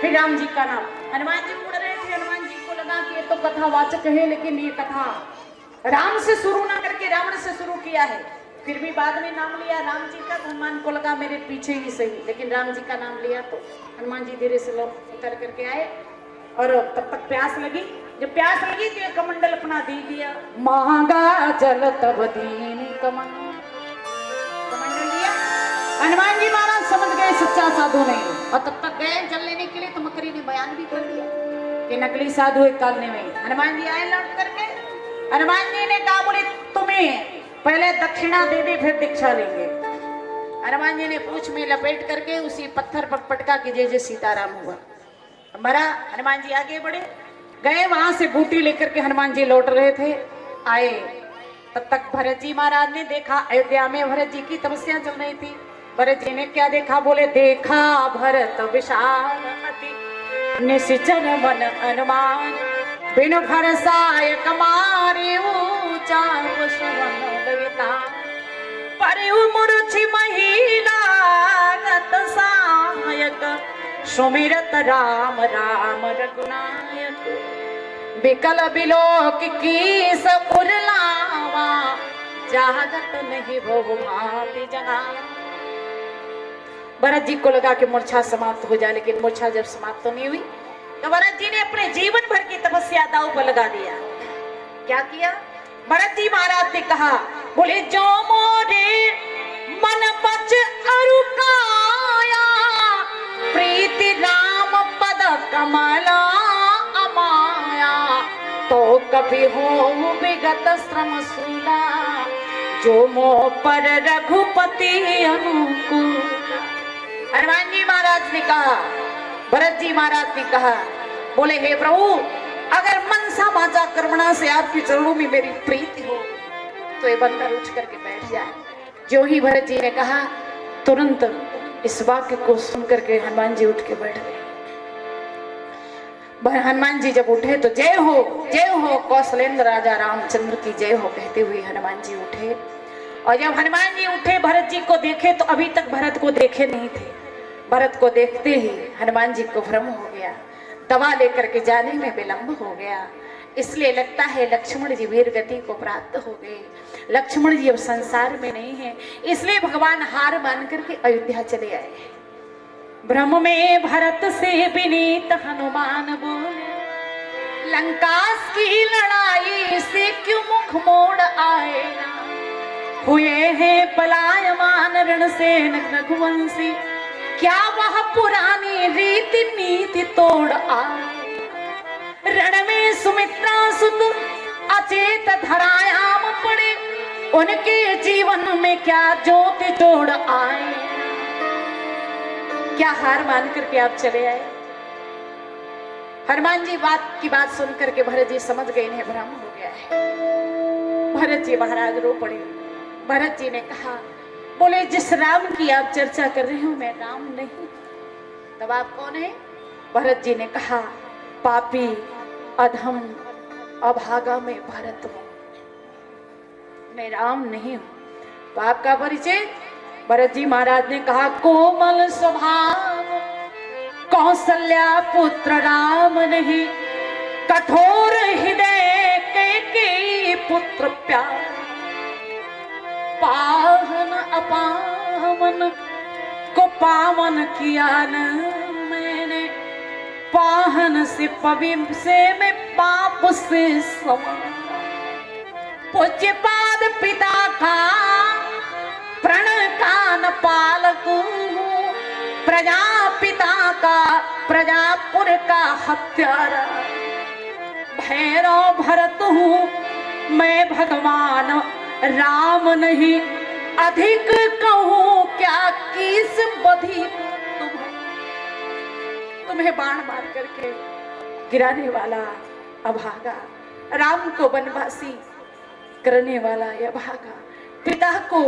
फिर राम जी का नाम। हनुमान जी मुड़ रहे थे, हनुमान जी को लगा कि ये तो कथावाचक है, लेकिन ये कथा राम से शुरू ना करके रावण से शुरू किया है। फिर भी बाद में नाम लिया राम जी का, तो हनुमान को लगा मेरे पीछे ही सही, लेकिन राम जी का नाम लिया तो हनुमान जी धीरे से लोग उतर करके आए। और तब तक प्यास लगी, जब प्यास लगी तो कमंडल अपना दे दिया। मांगा जल तब दीन कमंडल दिया। हनुमान जी महाराज समझ गए सच्चा साधु नहीं, और तब तक गए जल लेने के लिए, तो मकरी ने बयान भी कर दिया कि नकली साधु एक कालने में। हनुमान जी आए लौट करके, हनुमान जी ने कहा, बोले तुम्हें पहले दक्षिणा दे दे फिर दीक्षा लेंगे। हनुमान जी ने पूंछ में लपेट करके उसी पत्थर पर पटका कि जय जय सीताराम हुआ। मरा। हनुमान जी आगे बढ़े, गए, वहां से बूटी लेकर के हनुमान जी लौट रहे थे, आए। तब तक भरत जी महाराज ने देखा, अयोध्या में भरत जी की तपस्या चल रही थी। भरत जी ने क्या देखा? बोले देखा भरत विशाल अति, निश्चर मन अनुमान, बिन भरसाय कमारे ऊंचा लगता, परिउ मूर्छि महिला गत सहायक, सुमिरत राम राम रघुनायक, बिकल बिलोक की सपुर लावा, जागत नहीं भो भाति जगा। भरत जी को लगा कि मूर्छा समाप्त हो जाए, लेकिन मूर्छा जब समाप्त नहीं हुई तो भरत जी ने अपने जीवन भर की तपस्या दांव पर लगा दिया। क्या किया? भरत जी महाराज ने कहा, बोले जो मोरे मन बच अरुकाया, प्रीति राम पद कमला अमाया, तो कभी हो विगत श्रम सूला, जो मोह पर रघुपति अनुकूल। हनुमान जी महाराज ने कहा, भरत जी महाराज ने कहा, बोले हे प्रभु, अगर मनसा वाचा कर्मणा से आपके चरणों में मेरी प्रीति हो तो ये बंदर उठ करके बैठ जाए। जो ही भरत जी ने कहा, तुरंत इस वाक्य को सुन करके हनुमान जी उठ के बैठ गए। हनुमान जी जब उठे तो जय हो कौशलेंद्र राजा रामचंद्र की जय हो कहते हुए हनुमान जी उठे। और जब हनुमान जी उठे, भरत जी को देखे तो अभी तक भरत को देखे नहीं थे। भरत को देखते ही हनुमान जी को भ्रम हो गया, दवा लेकर के जाने में विलंब हो गया। इसलिए लगता है लक्ष्मण जी वीर गति को प्राप्त हो गए। लक्ष्मण जी अब संसार में नहीं है, इसलिए भगवान हार मान करके अयोध्या चले आए। ब्रह्म में भरत से विनीत हनुमान बोले, लंका की लड़ाई से क्यों मुख मोड़ आए ना, हुए हैं पलायमान रणसेन रघुवंशी, क्या वह पुरानी रीति नीति तोड़ आए। रण में सुमित्रा सुत अचेत धरायाम पड़े, उनके जीवन में क्या ज्योति जोड़ आए। क्या हार मान करके आप चले आए? हनुमान जी की बात सुन करके भरत जी समझ गए इन्हें भ्रम हो गया है। भरत जी महाराज रो पड़े। भरत जी ने कहा, बोले जिस राम की आप चर्चा कर रहे हो मैं राम नहीं। तब आप कौन है? भरत जी ने कहा, पापी अधम अभागा में भरत हूं, मैं राम नहीं हूं। तो आपका परिचय? भरत जी महाराज ने कहा, कोमल स्वभाव कौशल्या पुत्र राम नहीं, कठोर हृदय कैकेयी पुत्र प्यार, पावन अपावन को पावन किया न मैंने, पाहन से पवित्र से मैं पाप से समान। पूज्य पाद पिता का प्रण का न पालक हूँ, प्रजा पिता का प्रजापुर का हत्यारा, भैरव भरत हूँ मैं भगवान राम नहीं, अधिक कहूँ क्या किस बधी तुम्हें बाण मार करके गिराने वाला अभागा, राम को वनवासी करने वाला यह भागा, पिता को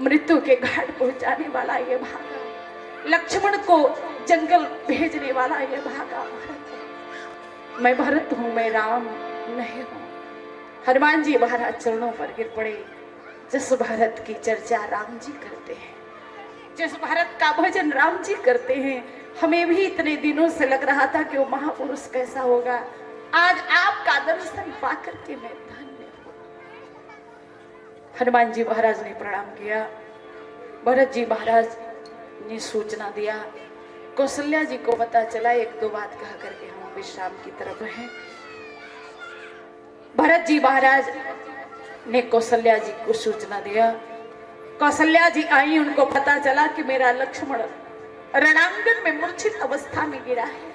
मृत्यु के घाट पहुंचाने वाला यह भागा, लक्ष्मण को जंगल भेजने वाला यह भागा। मैं भरत हूं, मैं राम नहीं हूं। हनुमान जी महाराज चरणों पर गिर पड़े। जिस भारत की चर्चा राम जी करते हैं, जिस भारत का भजन राम जी करते हैं, हमें भी इतने दिनों से लग रहा था कि वो महापुरुष कैसा होगा। आज आपका दर्शन पाकर के मैं धन्य हूं। हनुमान जी महाराज ने प्रणाम किया। भरत जी महाराज ने सूचना दिया। कौशल्या जी को पता चला। एक दो बात कह करके हम विश्राम की तरफ हैं। भरत जी महाराज ने कौशल्या जी को सूचना दिया। कौशल्या जी आई, उनको पता चला कि मेरा लक्ष्मण रणांगन में मूर्छित अवस्था में गिरा है।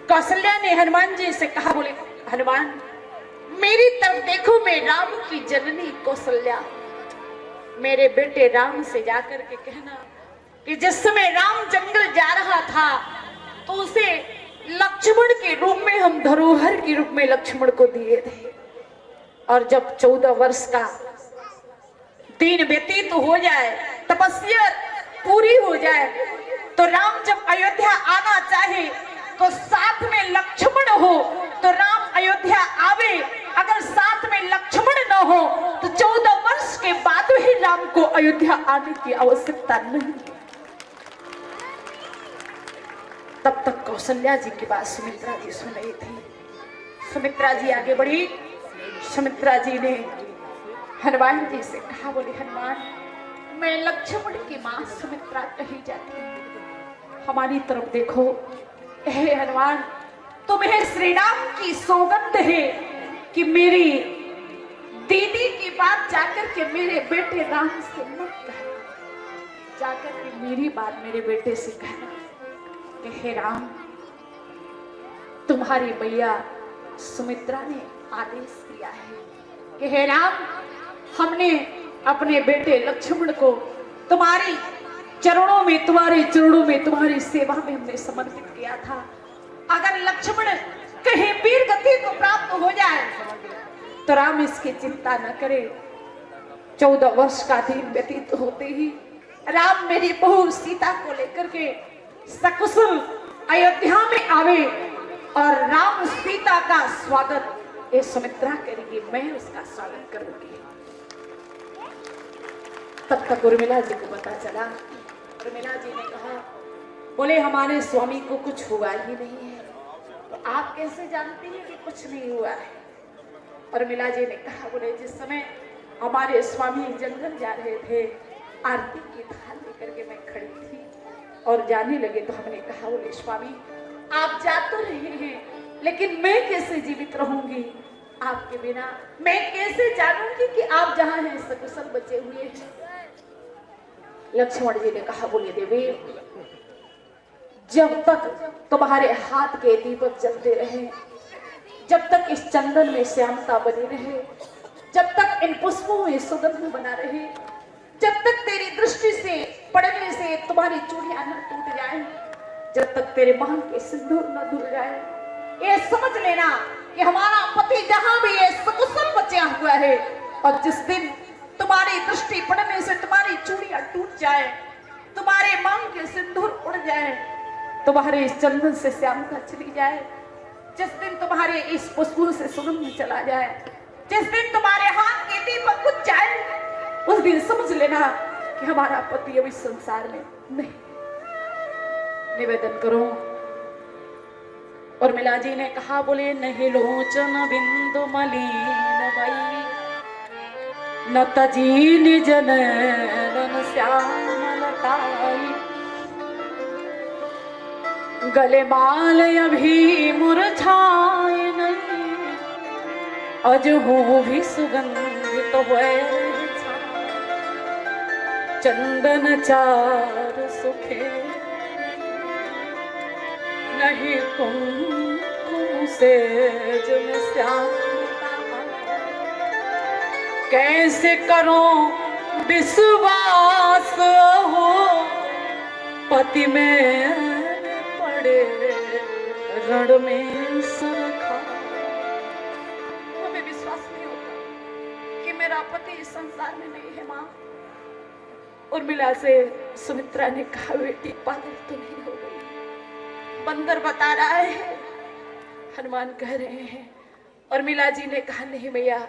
कौशल्या ने हनुमान जी से कहा, बोले हनुमान मेरी तरफ देखो, मैं राम की जननी कौशल्या, मेरे बेटे राम से जाकर के कहना कि जिस समय राम जंगल जा रहा था तो उसे लक्ष्मण के रूप में हम धरोहर के रूप में लक्ष्मण को दिए थे, और जब 14 वर्ष का दिन व्यतीत हो जाए, तपस्या पूरी हो जाए, तो राम जब अयोध्या आना चाहे तो साथ में लक्ष्मण हो तो राम अयोध्या आवे। अगर साथ में लक्ष्मण न हो तो 14 वर्ष के बाद ही राम को अयोध्या आने की आवश्यकता नहीं। तब तक कौशल्या जी की बात सुमित्रा जी सुन रही थी। सुमित्रा जी आगे बढ़ी। सुमित्रा जी ने हनुमान जी से कहा, बोले हनुमान मैं लक्ष्मण की मां सुमित्रा कही जाती है, हमारी तरफ देखो। हे हनुमान तुम्हें श्री राम की सौगंध है कि मेरी दीदी की बात जाकर के मेरे बेटे राम से मत कहना, जाकर के मेरी बात मेरे बेटे से कहना कि हे राम तुम्हारी मैया सुमित्रा ने आदेश दिया है कि हे राम हमने अपने बेटे लक्ष्मण को तुम्हारी चरणों में, तुम्हारे चरणों में, तुम्हारी सेवा में हमने समर्पित किया था। अगर लक्ष्मण कहीं वीर गति को प्राप्त हो जाए तो राम इसकी चिंता न करे। 14 वर्ष का दिन व्यतीत होते ही राम मेरी बहू सीता को लेकर के सकुशल अयोध्या में आवे और राम सीता का स्वागत ये सुमित्रा करेगी, मैं उसका स्वागत करूंगी। तब तक उर्मिला जी को पता चला। उर्मिला जी ने कहा, बोले हमारे स्वामी को कुछ हुआ ही नहीं है। आप कैसे जानती हैं कि कुछ नहीं हुआ है? उर्मिला जी ने कहा, बोले जिस समय हमारे स्वामी जंगल जा रहे थे, आरती की थाल लेकर के मैं खड़ी थी और जाने लगे तो हमने कहा, बोले स्वामी आप जा तो रहे हैं लेकिन मैं कैसे जीवित रहूंगी आपके बिना? मैं कैसे जानूंगी कि आप जहां हैं सकुशल बचे हुए हैं? लक्ष्मण जी ने कहा, बोले देवी जब तक तुम्हारे हाथ के दीपक जलते रहे, जब तक इस चंदन में श्यामता बनी रहे, जब तक इन पुष्पों में सुगंध बना रहे, जब तक तेरी दृष्टि से पड़ने से तुम्हारी चूड़ियां न टूट जाए, जब तक तेरे मांग के सिंदूर न धुल जाए, ये समझ लेना कि हमारा पति जहां भी है सकुशल बचा हुआ है। और जिस दिन तुम्हारी दृष्टि पड़ने से तुम्हारी चूड़ियां टूट जाए, तुम्हारे मांग के सिंदूर उड़ जाए, तुम्हारे इस चंदन से श्यामता चली जाए, जिस दिन तुम्हारे इस पुष्पों से सुगंध चला जाए, जिस दिन तुम्हारे हाथ के दीपक बुझ जाए, उस दिन समझ लेना कि हमारा पति अब इस संसार में नहीं। निवेदन करो। उर्मिला जी ने कहा, बोले नहीं लोचन बिंदु मलिन मई, न तजी निज नयन श्यामलताई, गले माल अभी मुरझाए नहीं, अज हो भी सुगंधित तो चंदन चार सुखे, नहीं कुमकुम से जम श्यामता, कैसे करूं विश्वास हो पति में पड़े रण में सरखा। हमें विश्वास नहीं होता कि मेरा पति इस संसार में नहीं है। माँ उर्मिला से सुमित्रा ने कहा, बेटी पागल तो नहीं हो गई? बंदर बता रहा है, हनुमान कह रहे हैं। उर्मिला जी ने कहा, नहीं भैया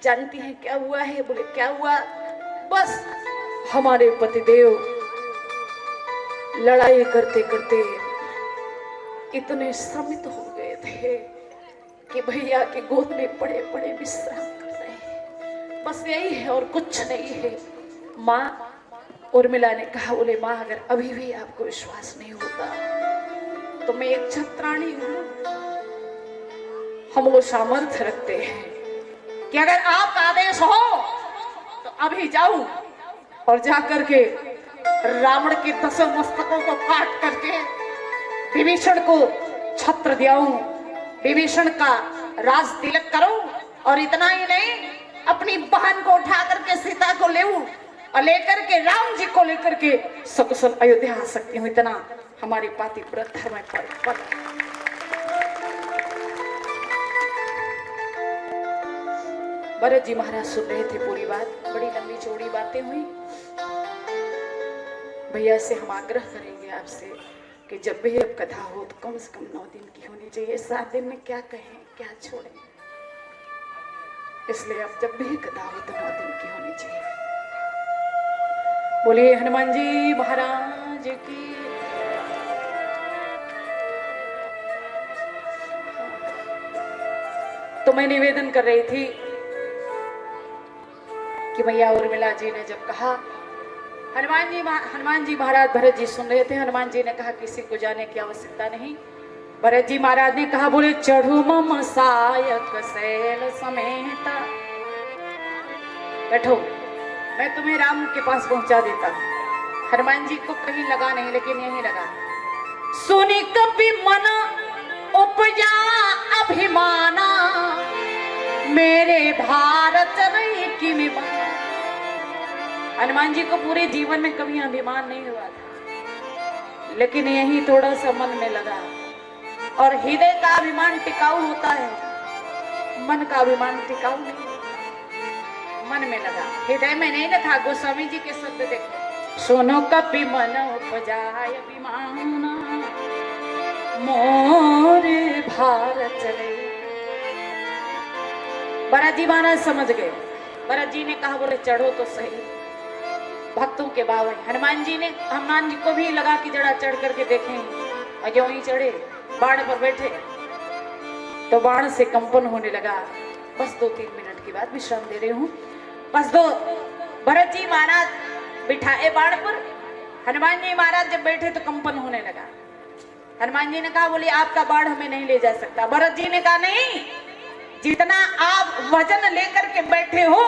जानती हैं क्या हुआ है? बोले क्या हुआ? बस हमारे पतिदेव लड़ाई करते करते इतने श्रमित हो गए थे कि भैया के गोद में पड़े पड़े विश्राम कर रहे हैं। बस यही है और कुछ नहीं है। माँ उर्मिला ने कहा, बोले माँ अगर अभी भी आपको विश्वास नहीं होता तो मैं एक छत्राणी हूं। हम वो सामर्थ्य रखते हैं कि अगर आपका आदेश हो तो अभी जाऊं और जाकर के रावण के 10 मस्तकों को काट करके विभीषण को छत्र दियाऊं, विभीषण का राज तिलक करूं, और इतना ही नहीं अपनी बहन को उठा करके सीता को लेऊं और लेकर के राम जी को लेकर के सकुशल अयोध्या आ सकती हूँ। इतना हमारी पाति व्रत है। भरत जी महाराज सुन रहे थे पूरी बात, बड़ी लंबी चौड़ी बातें हुई। भैया से हम आग्रह करेंगे आपसे कि जब भी अब कथा हो तो कम से कम 9 दिन की होनी चाहिए। 7 दिन में क्या कहें क्या छोड़ें, इसलिए अब जब भी कथा हो तो 9 दिन की होनी चाहिए। बोलिए हनुमान जी महाराज की। तो मैं निवेदन कर रही थी कि भैया उर्मिला जी ने जब कहा, हनुमान जी महाराज भरत जी सुन रहे थे। हनुमान जी ने कहा किसी को जाने की आवश्यकता नहीं। भरत जी महाराज ने कहा, बोले चढ़ू मम सायक सैल समेता, बैठो मैं तुम्हें राम के पास पहुंचा देता हूं। हनुमान जी को कहीं लगा नहीं, लेकिन यहीं लगा। सुनी कपि मन उपजा अभिमाना, मेरे भारत रही की निबाना। हनुमान जी को पूरे जीवन में कभी अभिमान नहीं हुआ था, लेकिन यही थोड़ा सा मन में लगा। और हृदय का अभिमान टिकाऊ होता है, मन का अभिमान टिकाऊ नहीं, मन में लगा, हृदय में नहीं ना था। गोस्वामी जी के शब्द देखो, सुनो कपि मन उपजाय अभिमाना, मोरे भारत चले। भरत जी महाराज समझ गए। भरत जी ने कहा, बोले चढ़ो तो सही, भक्तों के भाव है। हनुमान जी को भी लगा कि जरा चढ़ करके देखें, और जो ही चढ़े बाण पर बैठे। तो बाण से कंपन होने लगा। बस 2-3 मिनट की बात विश्राम दे रही हूँ। बस भरत जी महाराज बिठाए बाण पर, हनुमान जी महाराज जब बैठे तो कंपन होने लगा। हनुमान जी ने कहा बोले आपका बाण हमें नहीं ले जा सकता। भरत जी ने कहा नहीं, जितना आप वजन लेकर के बैठे हो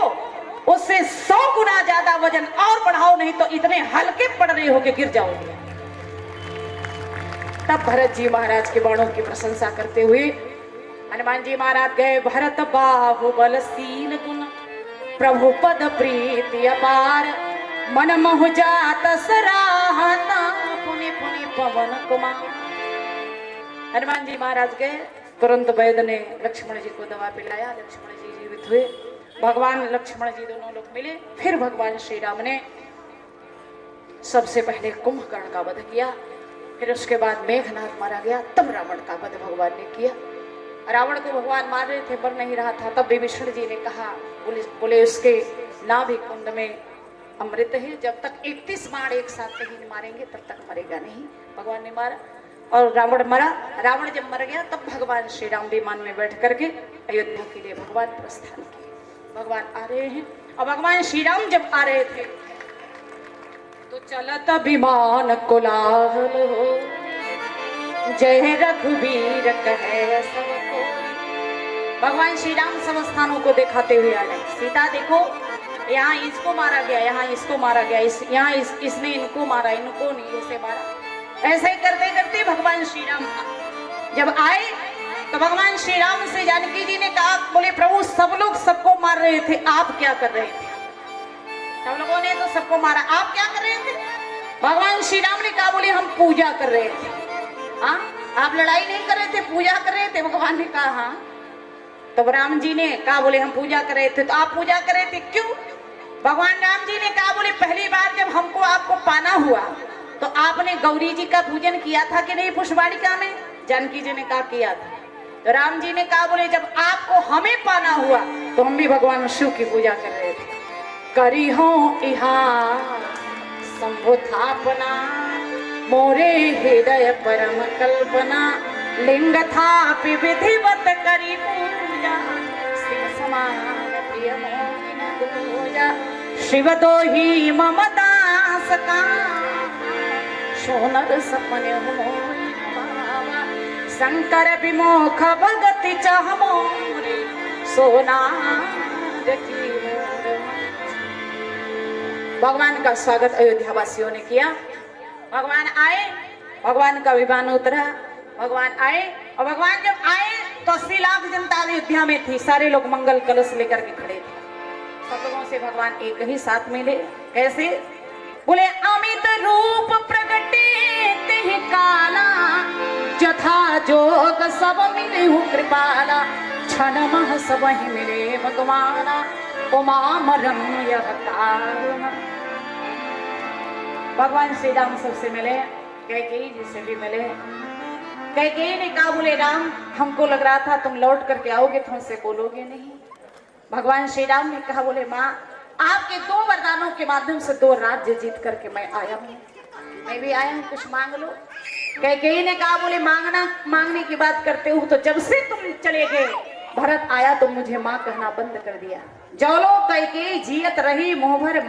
उससे 100 गुना ज्यादा वजन और बढ़ाओ, नहीं तो इतने हल्के पड़ रहे हो कि गिर जाओगे। तब भरत जी महाराज के बाणों की प्रशंसा करते हुए हनुमान जी महाराज गए। भरत बाहुबल सील गुण प्रभु पद प्रीति अपार, मन मोह जात सराहना पुनि पुनि पवन कुमार। हनुमान जी महाराज गए, तुरंत वैद्य ने लक्ष्मण जी को दवा पिलाया। लक्ष्मण जी जीवित हुए। भगवान लक्ष्मण जी दोनों लोग मिले। फिर भगवान श्री राम ने सबसे पहले कुंभकर्ण का वध किया, फिर उसके बाद मेघनाथ मारा गया, तब रावण का वध भगवान ने किया। रावण को भगवान मार रहे थे पर नहीं रहा था, तब विभीषण जी ने कहा बोले उसके नाभि कुंड में अमृत है, जब तक 31 बाण एक साथ नहीं मारेंगे तब तक मरेगा नहीं। भगवान ने मारा और रावण मरा। रावण जब मर गया तब भगवान श्री राम विमान में बैठ करके अयोध्या के लिए भगवान प्रस्थान किए। भगवान आ रहे हैं और भगवान श्री राम जब आ रहे थे तो चलत विमान कोलाहल हो, जय रघुवीर कहे सब कोई। भगवान श्री राम सब स्थानों को दिखाते हुए आ रहे। सीता देखो, यहाँ इसको मारा गया, यहाँ इसको मारा गया, यहाँ इसने इनको मारा, इनको नहीं ऐसे मारा। ऐसे करते करते भगवान श्री राम जब आए तो भगवान श्री राम से जानकी जी ने कहा बोले प्रभु सब लोग सबको मार रहे थे, आप क्या कर रहे थे? सब लोगों ने तो सबको मारा, आप क्या कर रहे थे? भगवान श्री राम ने कहा बोले हम पूजा कर रहे थे। हाँ, आप लड़ाई नहीं कर रहे थे, पूजा कर रहे थे। भगवान ने कहा हाँ। तब राम जी ने कहा बोले हम पूजा कर रहे थे। तो आप पूजा कर रहे थे क्यों? भगवान राम जी ने कहा बोले पहली बार जब हमको आपको पाना हुआ तो आपने गौरी जी का पूजन किया था कि नहीं पुष्पवाटिका में? जानकी जी ने कहा किया था। तो राम जी ने कहा बोले जब आपको हमें पाना हुआ तो हम भी भगवान शिव की पूजा कर रहे थे। करी हो इहा शंभु थापना, मोरे हृदय परम कल्पना, लिंग थापि विधिवत करी पूजा, शिव समान प्रिय मोहिनी दूजा, शिव दोही मम दास का, सोनर सपने होई बाबा, शंकर विमोख भगति चाह मोरे, सोना रखी। भगवान का स्वागत अयोध्या वासियों ने किया। भगवान आए, भगवान का विमान उतरा, भगवान आए और भगवान जब आए तो 80 लाख जनता अयोध्या में थी। सारे लोग मंगल कलश लेकर के खड़े थे। सब लोगों से भगवान एक ही साथ मिले। कैसे? बोले अमित रूप प्रगटे तिहि काला, जथा जोग सब मिले हूँ कृपाला, क्षण मह सब ही मिले भगवाना, उमा मरम यह कारुणा। भगवान श्री राम सबसे मिले, कैकेयी जी से भी मिले। कैकेयी ने कहा बोले राम हमको लग रहा था तुम लौट करके आओगे तो हमसे बोलोगे नहीं। भगवान श्री राम ने कहा बोले माँ आपके 2 वरदानों के माध्यम से 2 राज्य जीत करके मैं आया हूँ, मैं भी आया हूँ, कुछ मांग लो। कैकेयी ने कहा बोले मांगने की बात करते हो तो जब से तुम चले गए भरत आया तो मुझे माँ कहना बंद कर दिया। जौलो कैकेयी जियत रही मोह भर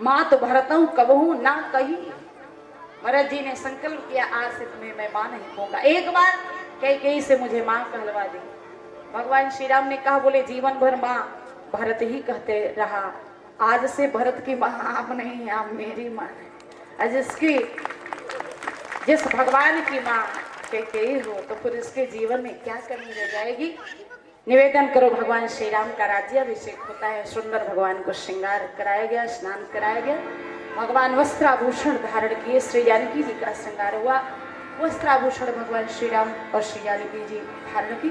माँ तो भरतहूँ कबहू ना कही। भरत जी ने संकल्प किया आज से तुम्हें मैं माँ नहीं कहूंगा। एक बार कैकेयी से मुझे माँ कहलवा दी। भगवान श्री राम ने कहा बोले जीवन भर माँ भरत ही कहते रहा, आज से भरत की माँ आप नहीं आप मेरी माँ है। जिस भगवान की माँ कैकेयी हो तो फिर इसके जीवन में क्या कमी रह जाएगी। निवेदन करो भगवान श्री राम का राज्याभिषेक होता है। सुंदर भगवान को श्रृंगार कराया गया, स्नान कराया गया। भगवान वस्त्राभूषण धारण किए, श्री जानकी जी का श्रृंगार हुआ। वस्त्राभूषण भगवान श्री राम और श्री जानकी जी धारण की।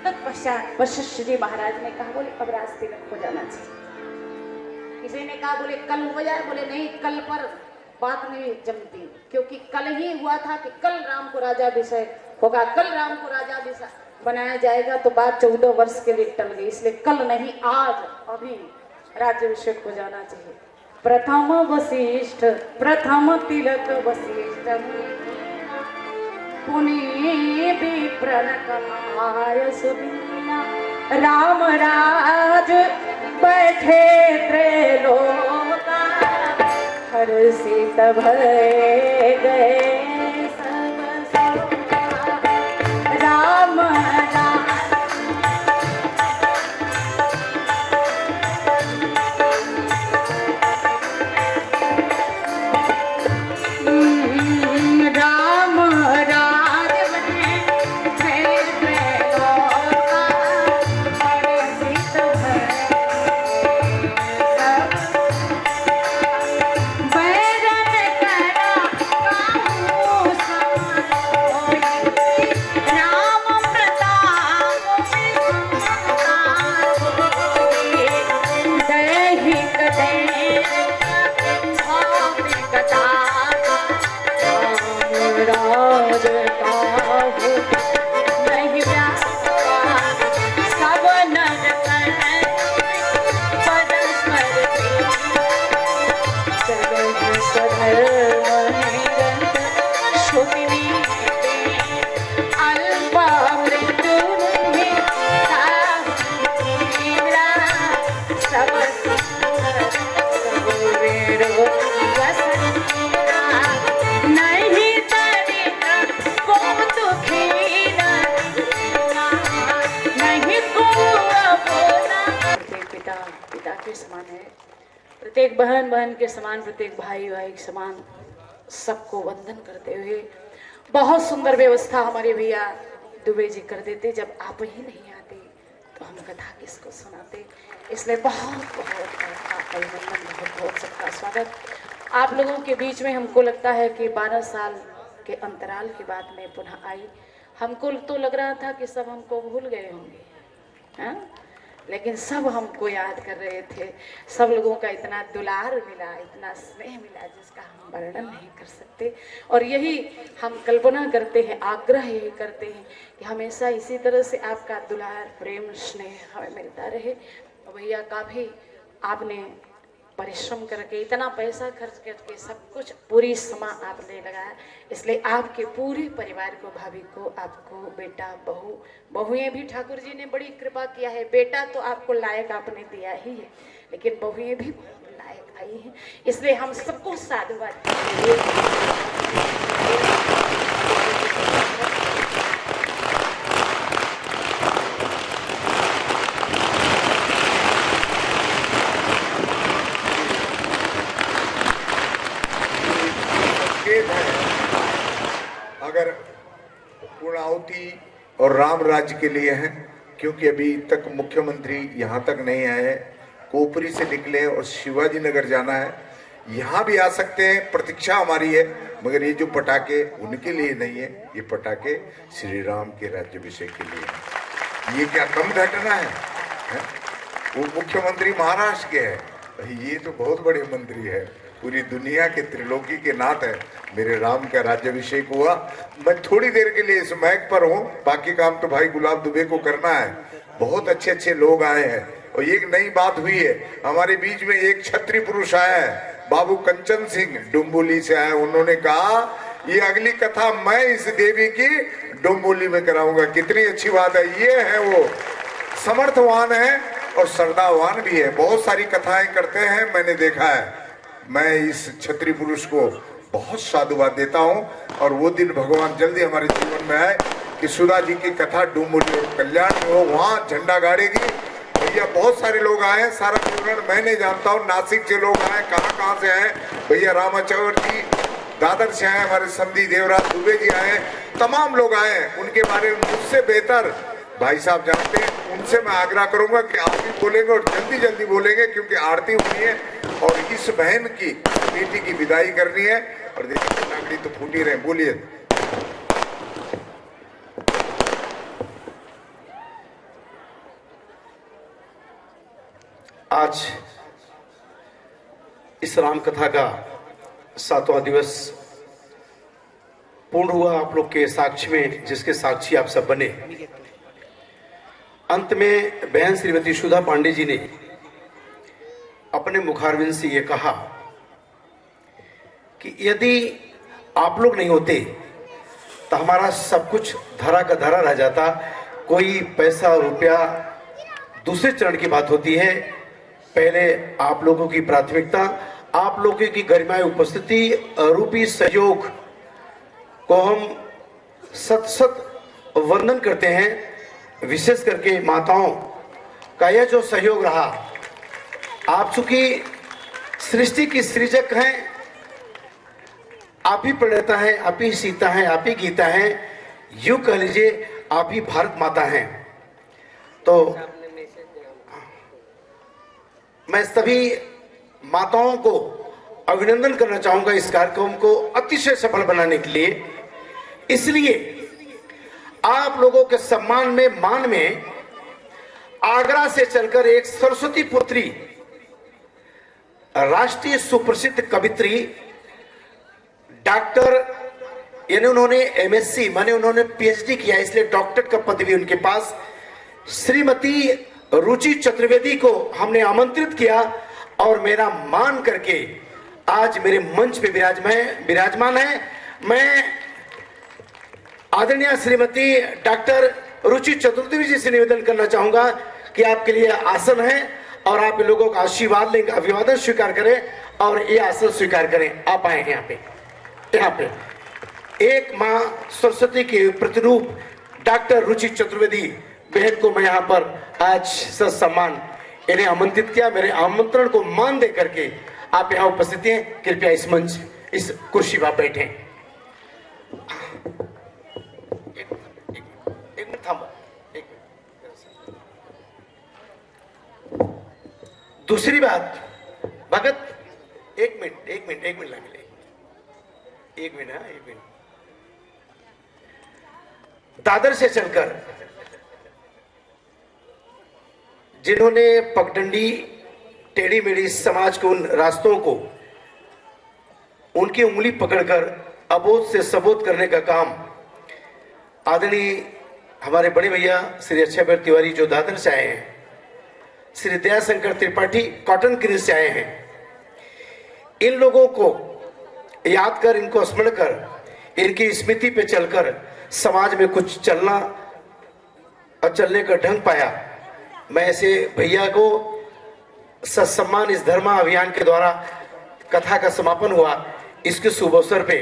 तत्पश्चात वशिष्ठ जी महाराज ने कहा बोले अब रास्ते में खो जाना चाहिए। किसी ने कहा बोले कल हो जाए, बोले नहीं कल पर बात नहीं जमती, क्योंकि कल ही हुआ था कि कल राम को राज्याभिषेक होगा, कल राम को राज्याभिषेक बनाया जाएगा तो बात 14 वर्ष के लिए टल गई। इसलिए कल नहीं आज अभी राज्याभिषेक हो जाना चाहिए। प्रथम वशिष्ठ प्रथम तिलक वशिष्ठ, पुनि विप्रण कहाय सुदीना राम राज बैठे त्रैलोका हर्षित भय गए सब सोका। राम राज राम राज बैठे त्रैलोका हर्षित भय पिता के समान है, प्रत्येक बहन बहन के समान, प्रत्येक भाई भाई के समान सबको वंदन करते हुए बहुत सुंदर व्यवस्था हमारे भैया दुबे जी कर देते। जब आप ही नहीं आते तो हम कथा किसको सुनाते, इसलिए बहुत बहुत आपका अभिनंदन, बहुत बहुत सबका स्वागत। आप लोगों के बीच में हमको लगता है कि 12 साल के अंतराल के बाद मैं पुनः आई। हमको तो लग रहा था कि सब हमको भूल गए होंगे, हाँ? लेकिन सब हमको याद कर रहे थे। सब लोगों का इतना दुलार मिला, इतना स्नेह मिला जिसका हम वर्णन नहीं कर सकते। और यही हम कल्पना करते हैं, आग्रह यही करते हैं कि हमेशा इसी तरह से आपका दुलार, प्रेम, स्नेह हमें मिलता रहे। भैया का भी आपने परिश्रम करके, इतना पैसा खर्च करके सब कुछ पूरी समय आपने लगाया, इसलिए आपके पूरे परिवार को, भाभी को, आपको बेटा, बहुएं भी ठाकुर जी ने बड़ी कृपा किया है। बेटा तो आपको लायक आपने दिया ही है, लेकिन बहुएं भी लायक आई हैं, इसलिए हम सबको साधुवाद अगर पूर्णाहुति और राम राज्य के लिए है, क्योंकि अभी तक मुख्यमंत्री यहाँ तक नहीं आए हैं। कोपरी से निकले और शिवाजी नगर जाना है, यहाँ भी आ सकते हैं, प्रतीक्षा हमारी है। मगर ये जो पटाखे उनके लिए नहीं है, ये पटाखे श्री राम के राज्याभिषेक के लिए है। ये क्या कम घटना है? वो मुख्यमंत्री महाराष्ट्र के है, ये तो बहुत बड़े मंत्री है, पूरी दुनिया के त्रिलोकी के नाथ है। मेरे राम का राज्याभिषेक हुआ, मैं थोड़ी देर के लिए इस मैक पर हूँ, बाकी काम तो भाई गुलाब दुबे को करना है। बहुत अच्छे अच्छे लोग आए हैं और एक नई बात हुई है, हमारे बीच में एक क्षत्रिय पुरुष आया है, बाबू कंचन सिंह डुम्बोली से आया। उन्होंने कहा ये अगली कथा मैं इस देवी की डुम्बोली में कराऊंगा। कितनी अच्छी बात है। ये है वो समर्थवान है और श्रद्धावान भी है, बहुत सारी कथाएं करते हैं, मैंने देखा है। मैं इस क्षत्रिय पुरुष को बहुत साधुवाद देता हूं और वो दिन भगवान जल्दी हमारे जीवन में आए कि सुधा जी की कथा डुम्बोली और कल्याण में हो, वहाँ झंडा गाड़ेगी। भैया बहुत सारे लोग आए, सारा विवरण मैं नहीं जानता हूँ, नासिक से लोग आए, कहाँ से आए। भैया रामाचौर जी दादर से आए, हमारे समधी देवराज दुबे जी आए, तमाम लोग आए। उनके बारे में मुझसे बेहतर भाई साहब जानते हैं। उनसे मैं आग्रह करूंगा कि आप भी बोलेंगे और जल्दी जल्दी बोलेंगे, क्योंकि आरती होनी है और इस बहन की बेटी की विदाई करनी है। और देखिए नागड़ी तो फूटी रहे, बोलिए। आज इस राम कथा का 7वां दिवस पूर्ण हुआ आप लोग के साक्ष्य में, जिसके साक्षी आप सब बने। अंत में बहन श्रीमती सुधा पांडे जी ने अपने मुखारविंद से ये कहा कि यदि आप लोग नहीं होते तो हमारा सब कुछ धरा का धरा रह जाता। कोई पैसा और रुपया दूसरे चरण की बात होती है। पहले आप लोगों की प्राथमिकता, आप लोगों की गरिमाई उपस्थिति रूपी सहयोग को हम सत सत वंदन करते हैं। विशेष करके माताओं का यह जो सहयोग रहा, आप चूंकि सृष्टि की सृजक हैं, आप ही प्रणेता हैं, आप ही सीता हैं, आप ही गीता हैं, यूं कह लीजिए आप ही भारत माता हैं। तो मैं सभी माताओं को अभिनंदन करना चाहूंगा इस कार्यक्रम को अतिशय सफल बनाने के लिए। इसलिए आप लोगों के सम्मान में, मान में आगरा से चलकर एक सरस्वती पुत्री, राष्ट्रीय सुप्रसिद्ध कवित्री, डॉक्टर, यानी उन्होंने एमएससी माने उन्होंने पीएचडी किया, इसलिए डॉक्टर का पद भी उनके पास, श्रीमती रुचि चतुर्वेदी को हमने आमंत्रित किया और मेरा मान करके आज मेरे मंच पे विराजमान है। मैं आदरणीय श्रीमती डॉक्टर रुचि चतुर्वेदी जी से निवेदन करना चाहूंगा कि आपके लिए आसन है और आप लोगों का आशीर्वाद लेंगे, अभिवादन स्वीकार करें और ये आसन स्वीकार करें। आप आए यहाँ पे एक मां सरस्वती के प्रतिरूप डॉक्टर रुचि चतुर्वेदी बहन को मैं यहाँ पर आज सम्मान इन्हें आमंत्रित किया। मेरे आमंत्रण को मान दे करके आप यहाँ उपस्थित हैं। कृपया इस मंच, इस कुर्सी पर बैठे। एक मिनट थांबा, एक मिनट। दूसरी बात भगत, एक मिनट लगे, एक मिनट। दादर से चलकर जिन्होंने पगडंडी टेढ़ी मेढ़ी समाज के उन रास्तों को उनकी उंगली पकड़कर अबोध से सबोध करने का काम आदरणीय हमारे बड़े भैया श्री अक्षय तिवारी जो दादर से आए हैं, श्री दयाशंकर त्रिपाठी कॉटन क्रीज से आए हैं, इन लोगों को याद कर, इनको स्मरण कर, इनकी स्मृति पे चलकर समाज में कुछ चलना और चलने का ढंग पाया। मैं ऐसे भैया को सत्सम्मान इस धर्मा अभियान के द्वारा कथा का समापन हुआ, इसके शुभ अवसर पे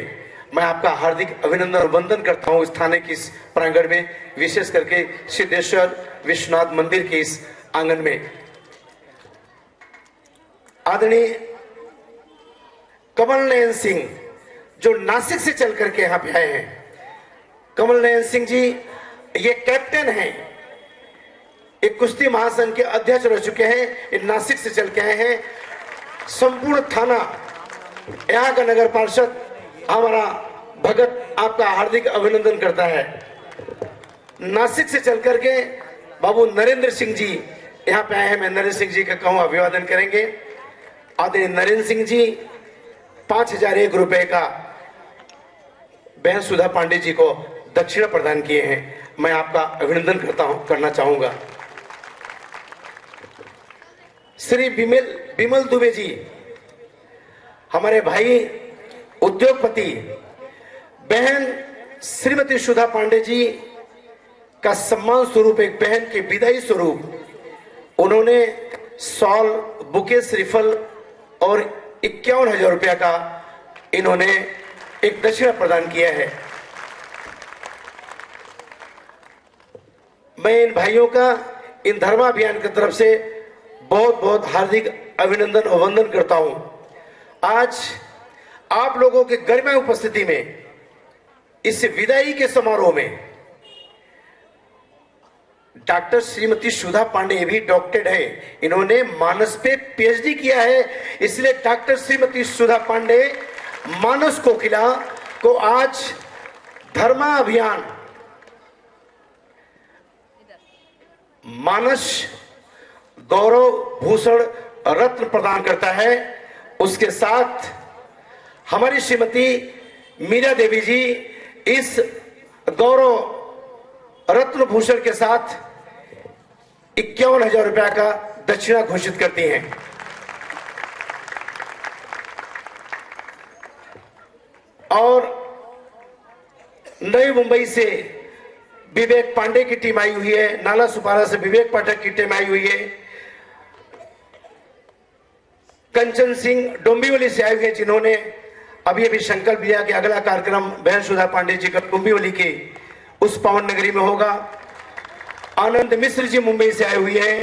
मैं आपका हार्दिक अभिनंदन और वंदन करता हूं। इस थाने के इस प्रांगण में, विशेष करके सिद्धेश्वर विश्वनाथ मंदिर के इस आंगन में। आदरणीय कमल नयन सिंह जो नासिक से चल करके यहाँ पे आए हैं, कमल नयन सिंह जी ये कैप्टन हैं, एक कुश्ती महासंघ के अध्यक्ष रह चुके हैं, ये नासिक से चल के आए हैं। संपूर्ण थाना, यहाँ का नगर पार्षद हमारा भगत आपका हार्दिक अभिनंदन करता है। नासिक से चल करके बाबू नरेंद्र सिंह जी यहाँ पे आए हैं, मैं नरेंद्र सिंह जी का कहूँ अभिवादन करेंगे। आदरणीय नरेंद्र सिंह जी 5001 रुपए का बहन सुधा पांडे जी को दक्षिणा प्रदान किए हैं, मैं आपका अभिनंदन करना चाहूंगा। श्री बिमल दुबे जी हमारे भाई उद्योगपति, बहन श्रीमती सुधा पांडे जी का सम्मान स्वरूप, एक बहन के विदाई स्वरूप उन्होंने शॉल, बुके, श्रीफल और 51,000 रुपया का इन्होंने एक दक्षिणा प्रदान किया है। मैं इन भाइयों का, इन धर्मा अभियान की तरफ से बहुत बहुत हार्दिक अभिनंदन और वंदन करता हूं। आज आप लोगों के गरिमा उपस्थिति में इस विदाई के समारोह में डॉक्टर श्रीमती सुधा पांडे भी डॉक्टर है, इन्होंने मानस पे पीएचडी किया है, इसलिए डॉक्टर श्रीमती सुधा पांडे मानस कोकिला को आज धर्मा अभियान मानस गौरव भूषण रत्न प्रदान करता है। उसके साथ हमारी श्रीमती मीरा देवी जी इस गौरव रत्न भूषण के साथ 51,000 रुपया का दक्षिणा घोषित करती हैं। और नई मुंबई से विवेक पांडे की टीम आई हुई है, नाला सुपारा से विवेक पाठक की टीम आई हुई है, कंचन सिंह डोंबिवली से आए हुए हैं, जिन्होंने अभी अभी संकल्प लिया कि अगला कार्यक्रम बहन सुधा पांडे जी का डोंबिवली के उस पावन नगरी में होगा। आनंद मिश्र जी मुंबई से आए हुए हैं,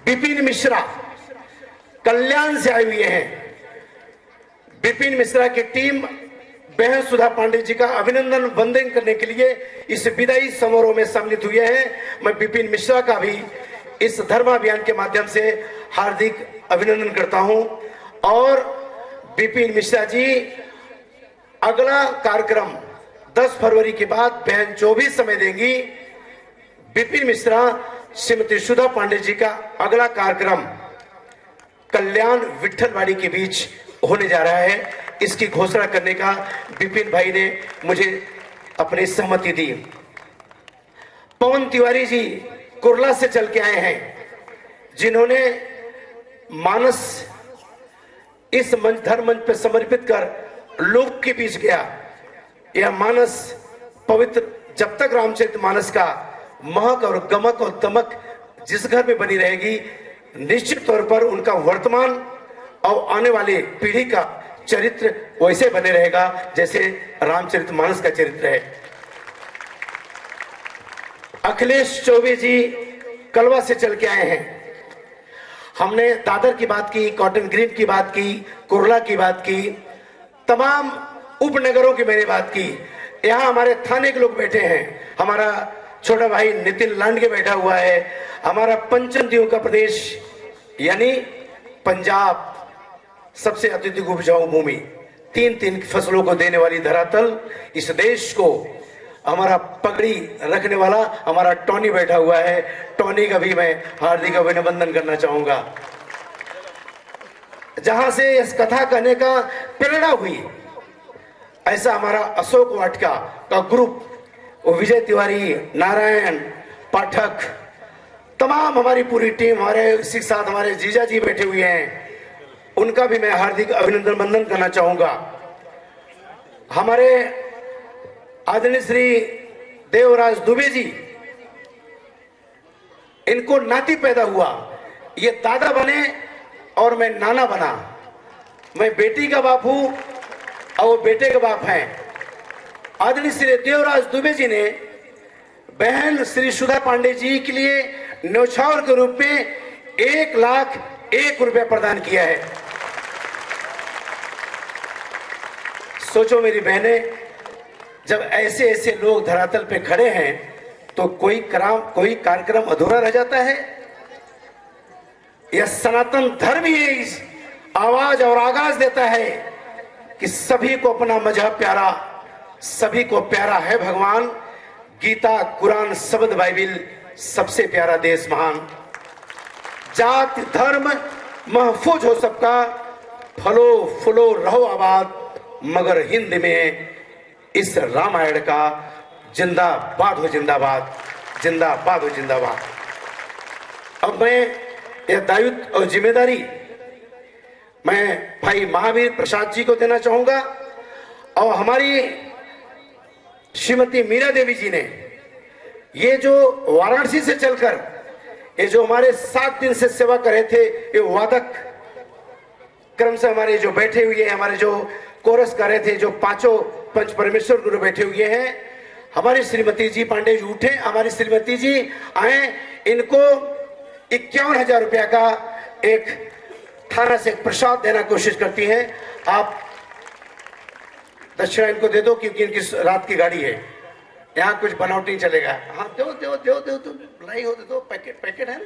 विपिन मिश्रा कल्याण से आए हुए हैं। विपिन मिश्रा की टीम बहन सुधा पांडे जी का अभिनंदन वंदन करने के लिए इस विदाई समारोह में सम्मिलित हुए हैं। मैं विपिन मिश्रा का भी इस धर्म अभियान के माध्यम से हार्दिक अभिनंदन करता हूं। और विपिन मिश्रा जी अगला कार्यक्रम 10 फरवरी के बाद बहन जो भी समय देंगी, विपिन मिश्रा श्रीमती सुधा पांडे जी का अगला कार्यक्रम कल्याण विट्ठलवाड़ी के बीच होने जा रहा है। इसकी घोषणा करने का विपिन भाई ने मुझे अपनी सहमति दी। पवन तिवारी जी कुर्ला से चल के आए हैं, जिन्होंने मानस इस मंच धर्म मंच पर समर्पित कर लोक के बीच गया। यह मानस पवित्र, जब तक रामचरित मानस का महक और गमक और दमक जिस घर में बनी रहेगी, निश्चित तौर पर उनका वर्तमान और आने वाली पीढ़ी का चरित्र वैसे बने रहेगा जैसे रामचरित मानस का चरित्र है। अखिलेश चौबे जी कलवा से चल के आए हैं। हमने दादर की बात की, कॉटन ग्रीन की बात की, कुर्ला की बात की, तमाम उपनगरों की मैंने बात की। यहाँ हमारे थाने के लोग बैठे हैं, हमारा छोटा भाई नितिन लांडगे बैठा हुआ है, हमारा पंचनदियों का प्रदेश यानी पंजाब, सबसे अत्यधिक उपजाऊ भूमि, 3 फसलों को देने वाली धरातल, इस देश को हमारा पगड़ी रखने वाला हमारा टॉनी बैठा हुआ है। टॉनी का भी मैं हार्दिक अभिनंदन करना चाहूंगा। जहां से इस कथा कहने का प्रेरणा हुई, ऐसा हमारा अशोक वाटिका का ग्रुप, विजय तिवारी, नारायण पाठक, तमाम हमारी पूरी टीम, हमारे इसी के साथ हमारे जीजा जी बैठे हुए हैं, उनका भी मैं हार्दिक अभिनंदन वंदन करना चाहूंगा। हमारे आदरणीय श्री देवराज दुबे जी, इनको नाती पैदा हुआ, ये दादा बने और मैं नाना बना। मैं बेटी का बाप हूं और वो बेटे का बाप हैं। आदरणीय श्री देवराज दुबे जी ने बहन श्री सुधा पांडे जी के लिए न्यौछावर के रूप में 1,01,000 रुपया प्रदान किया है। सोचो मेरी बहनें, जब ऐसे ऐसे लोग धरातल पे खड़े हैं तो कोई कार्यक्रम अधूरा रह जाता है। यह सनातन धर्म ही इस आवाज और आगाज देता है कि सभी को अपना मजहब प्यारा, सभी को प्यारा है भगवान। गीता, कुरान, शब्द बाइबिल, सबसे प्यारा देश महान। जाति धर्म महफूज हो सबका, फलो फुलो रहो आबाद, मगर हिंद में इस रामायण का जिंदाबाद हो जिंदाबाद, जिंदाबाद हो जिंदाबाद। अब मैं यह दायित्व और जिम्मेदारी मैं भाई महावीर प्रसाद जी को देना चाहूंगा। और हमारी श्रीमती मीरा देवी जी ने ये जो वाराणसी से चलकर ये जो हमारे 7 दिन से सेवा कर रहे थे, ये वादक क्रम से हमारे जो बैठे हुए हैं, हमारे जो कोरस कर रहे थे, जो 5 पंच परमेश्वर गुरु बैठे हुए हैं, हमारी श्रीमती जी पांडे जी उठे, हमारी श्रीमती जी आए, इनको 51,000 रुपया का एक थाना से प्रसाद देना कोशिश करती हैं। आप दक्षिणा इनको दे दो क्योंकि इनकी रात की गाड़ी है, यहाँ कुछ बनावटी चलेगा। हाँ दो दो दो दो दो लाई हो दो पैकेट है।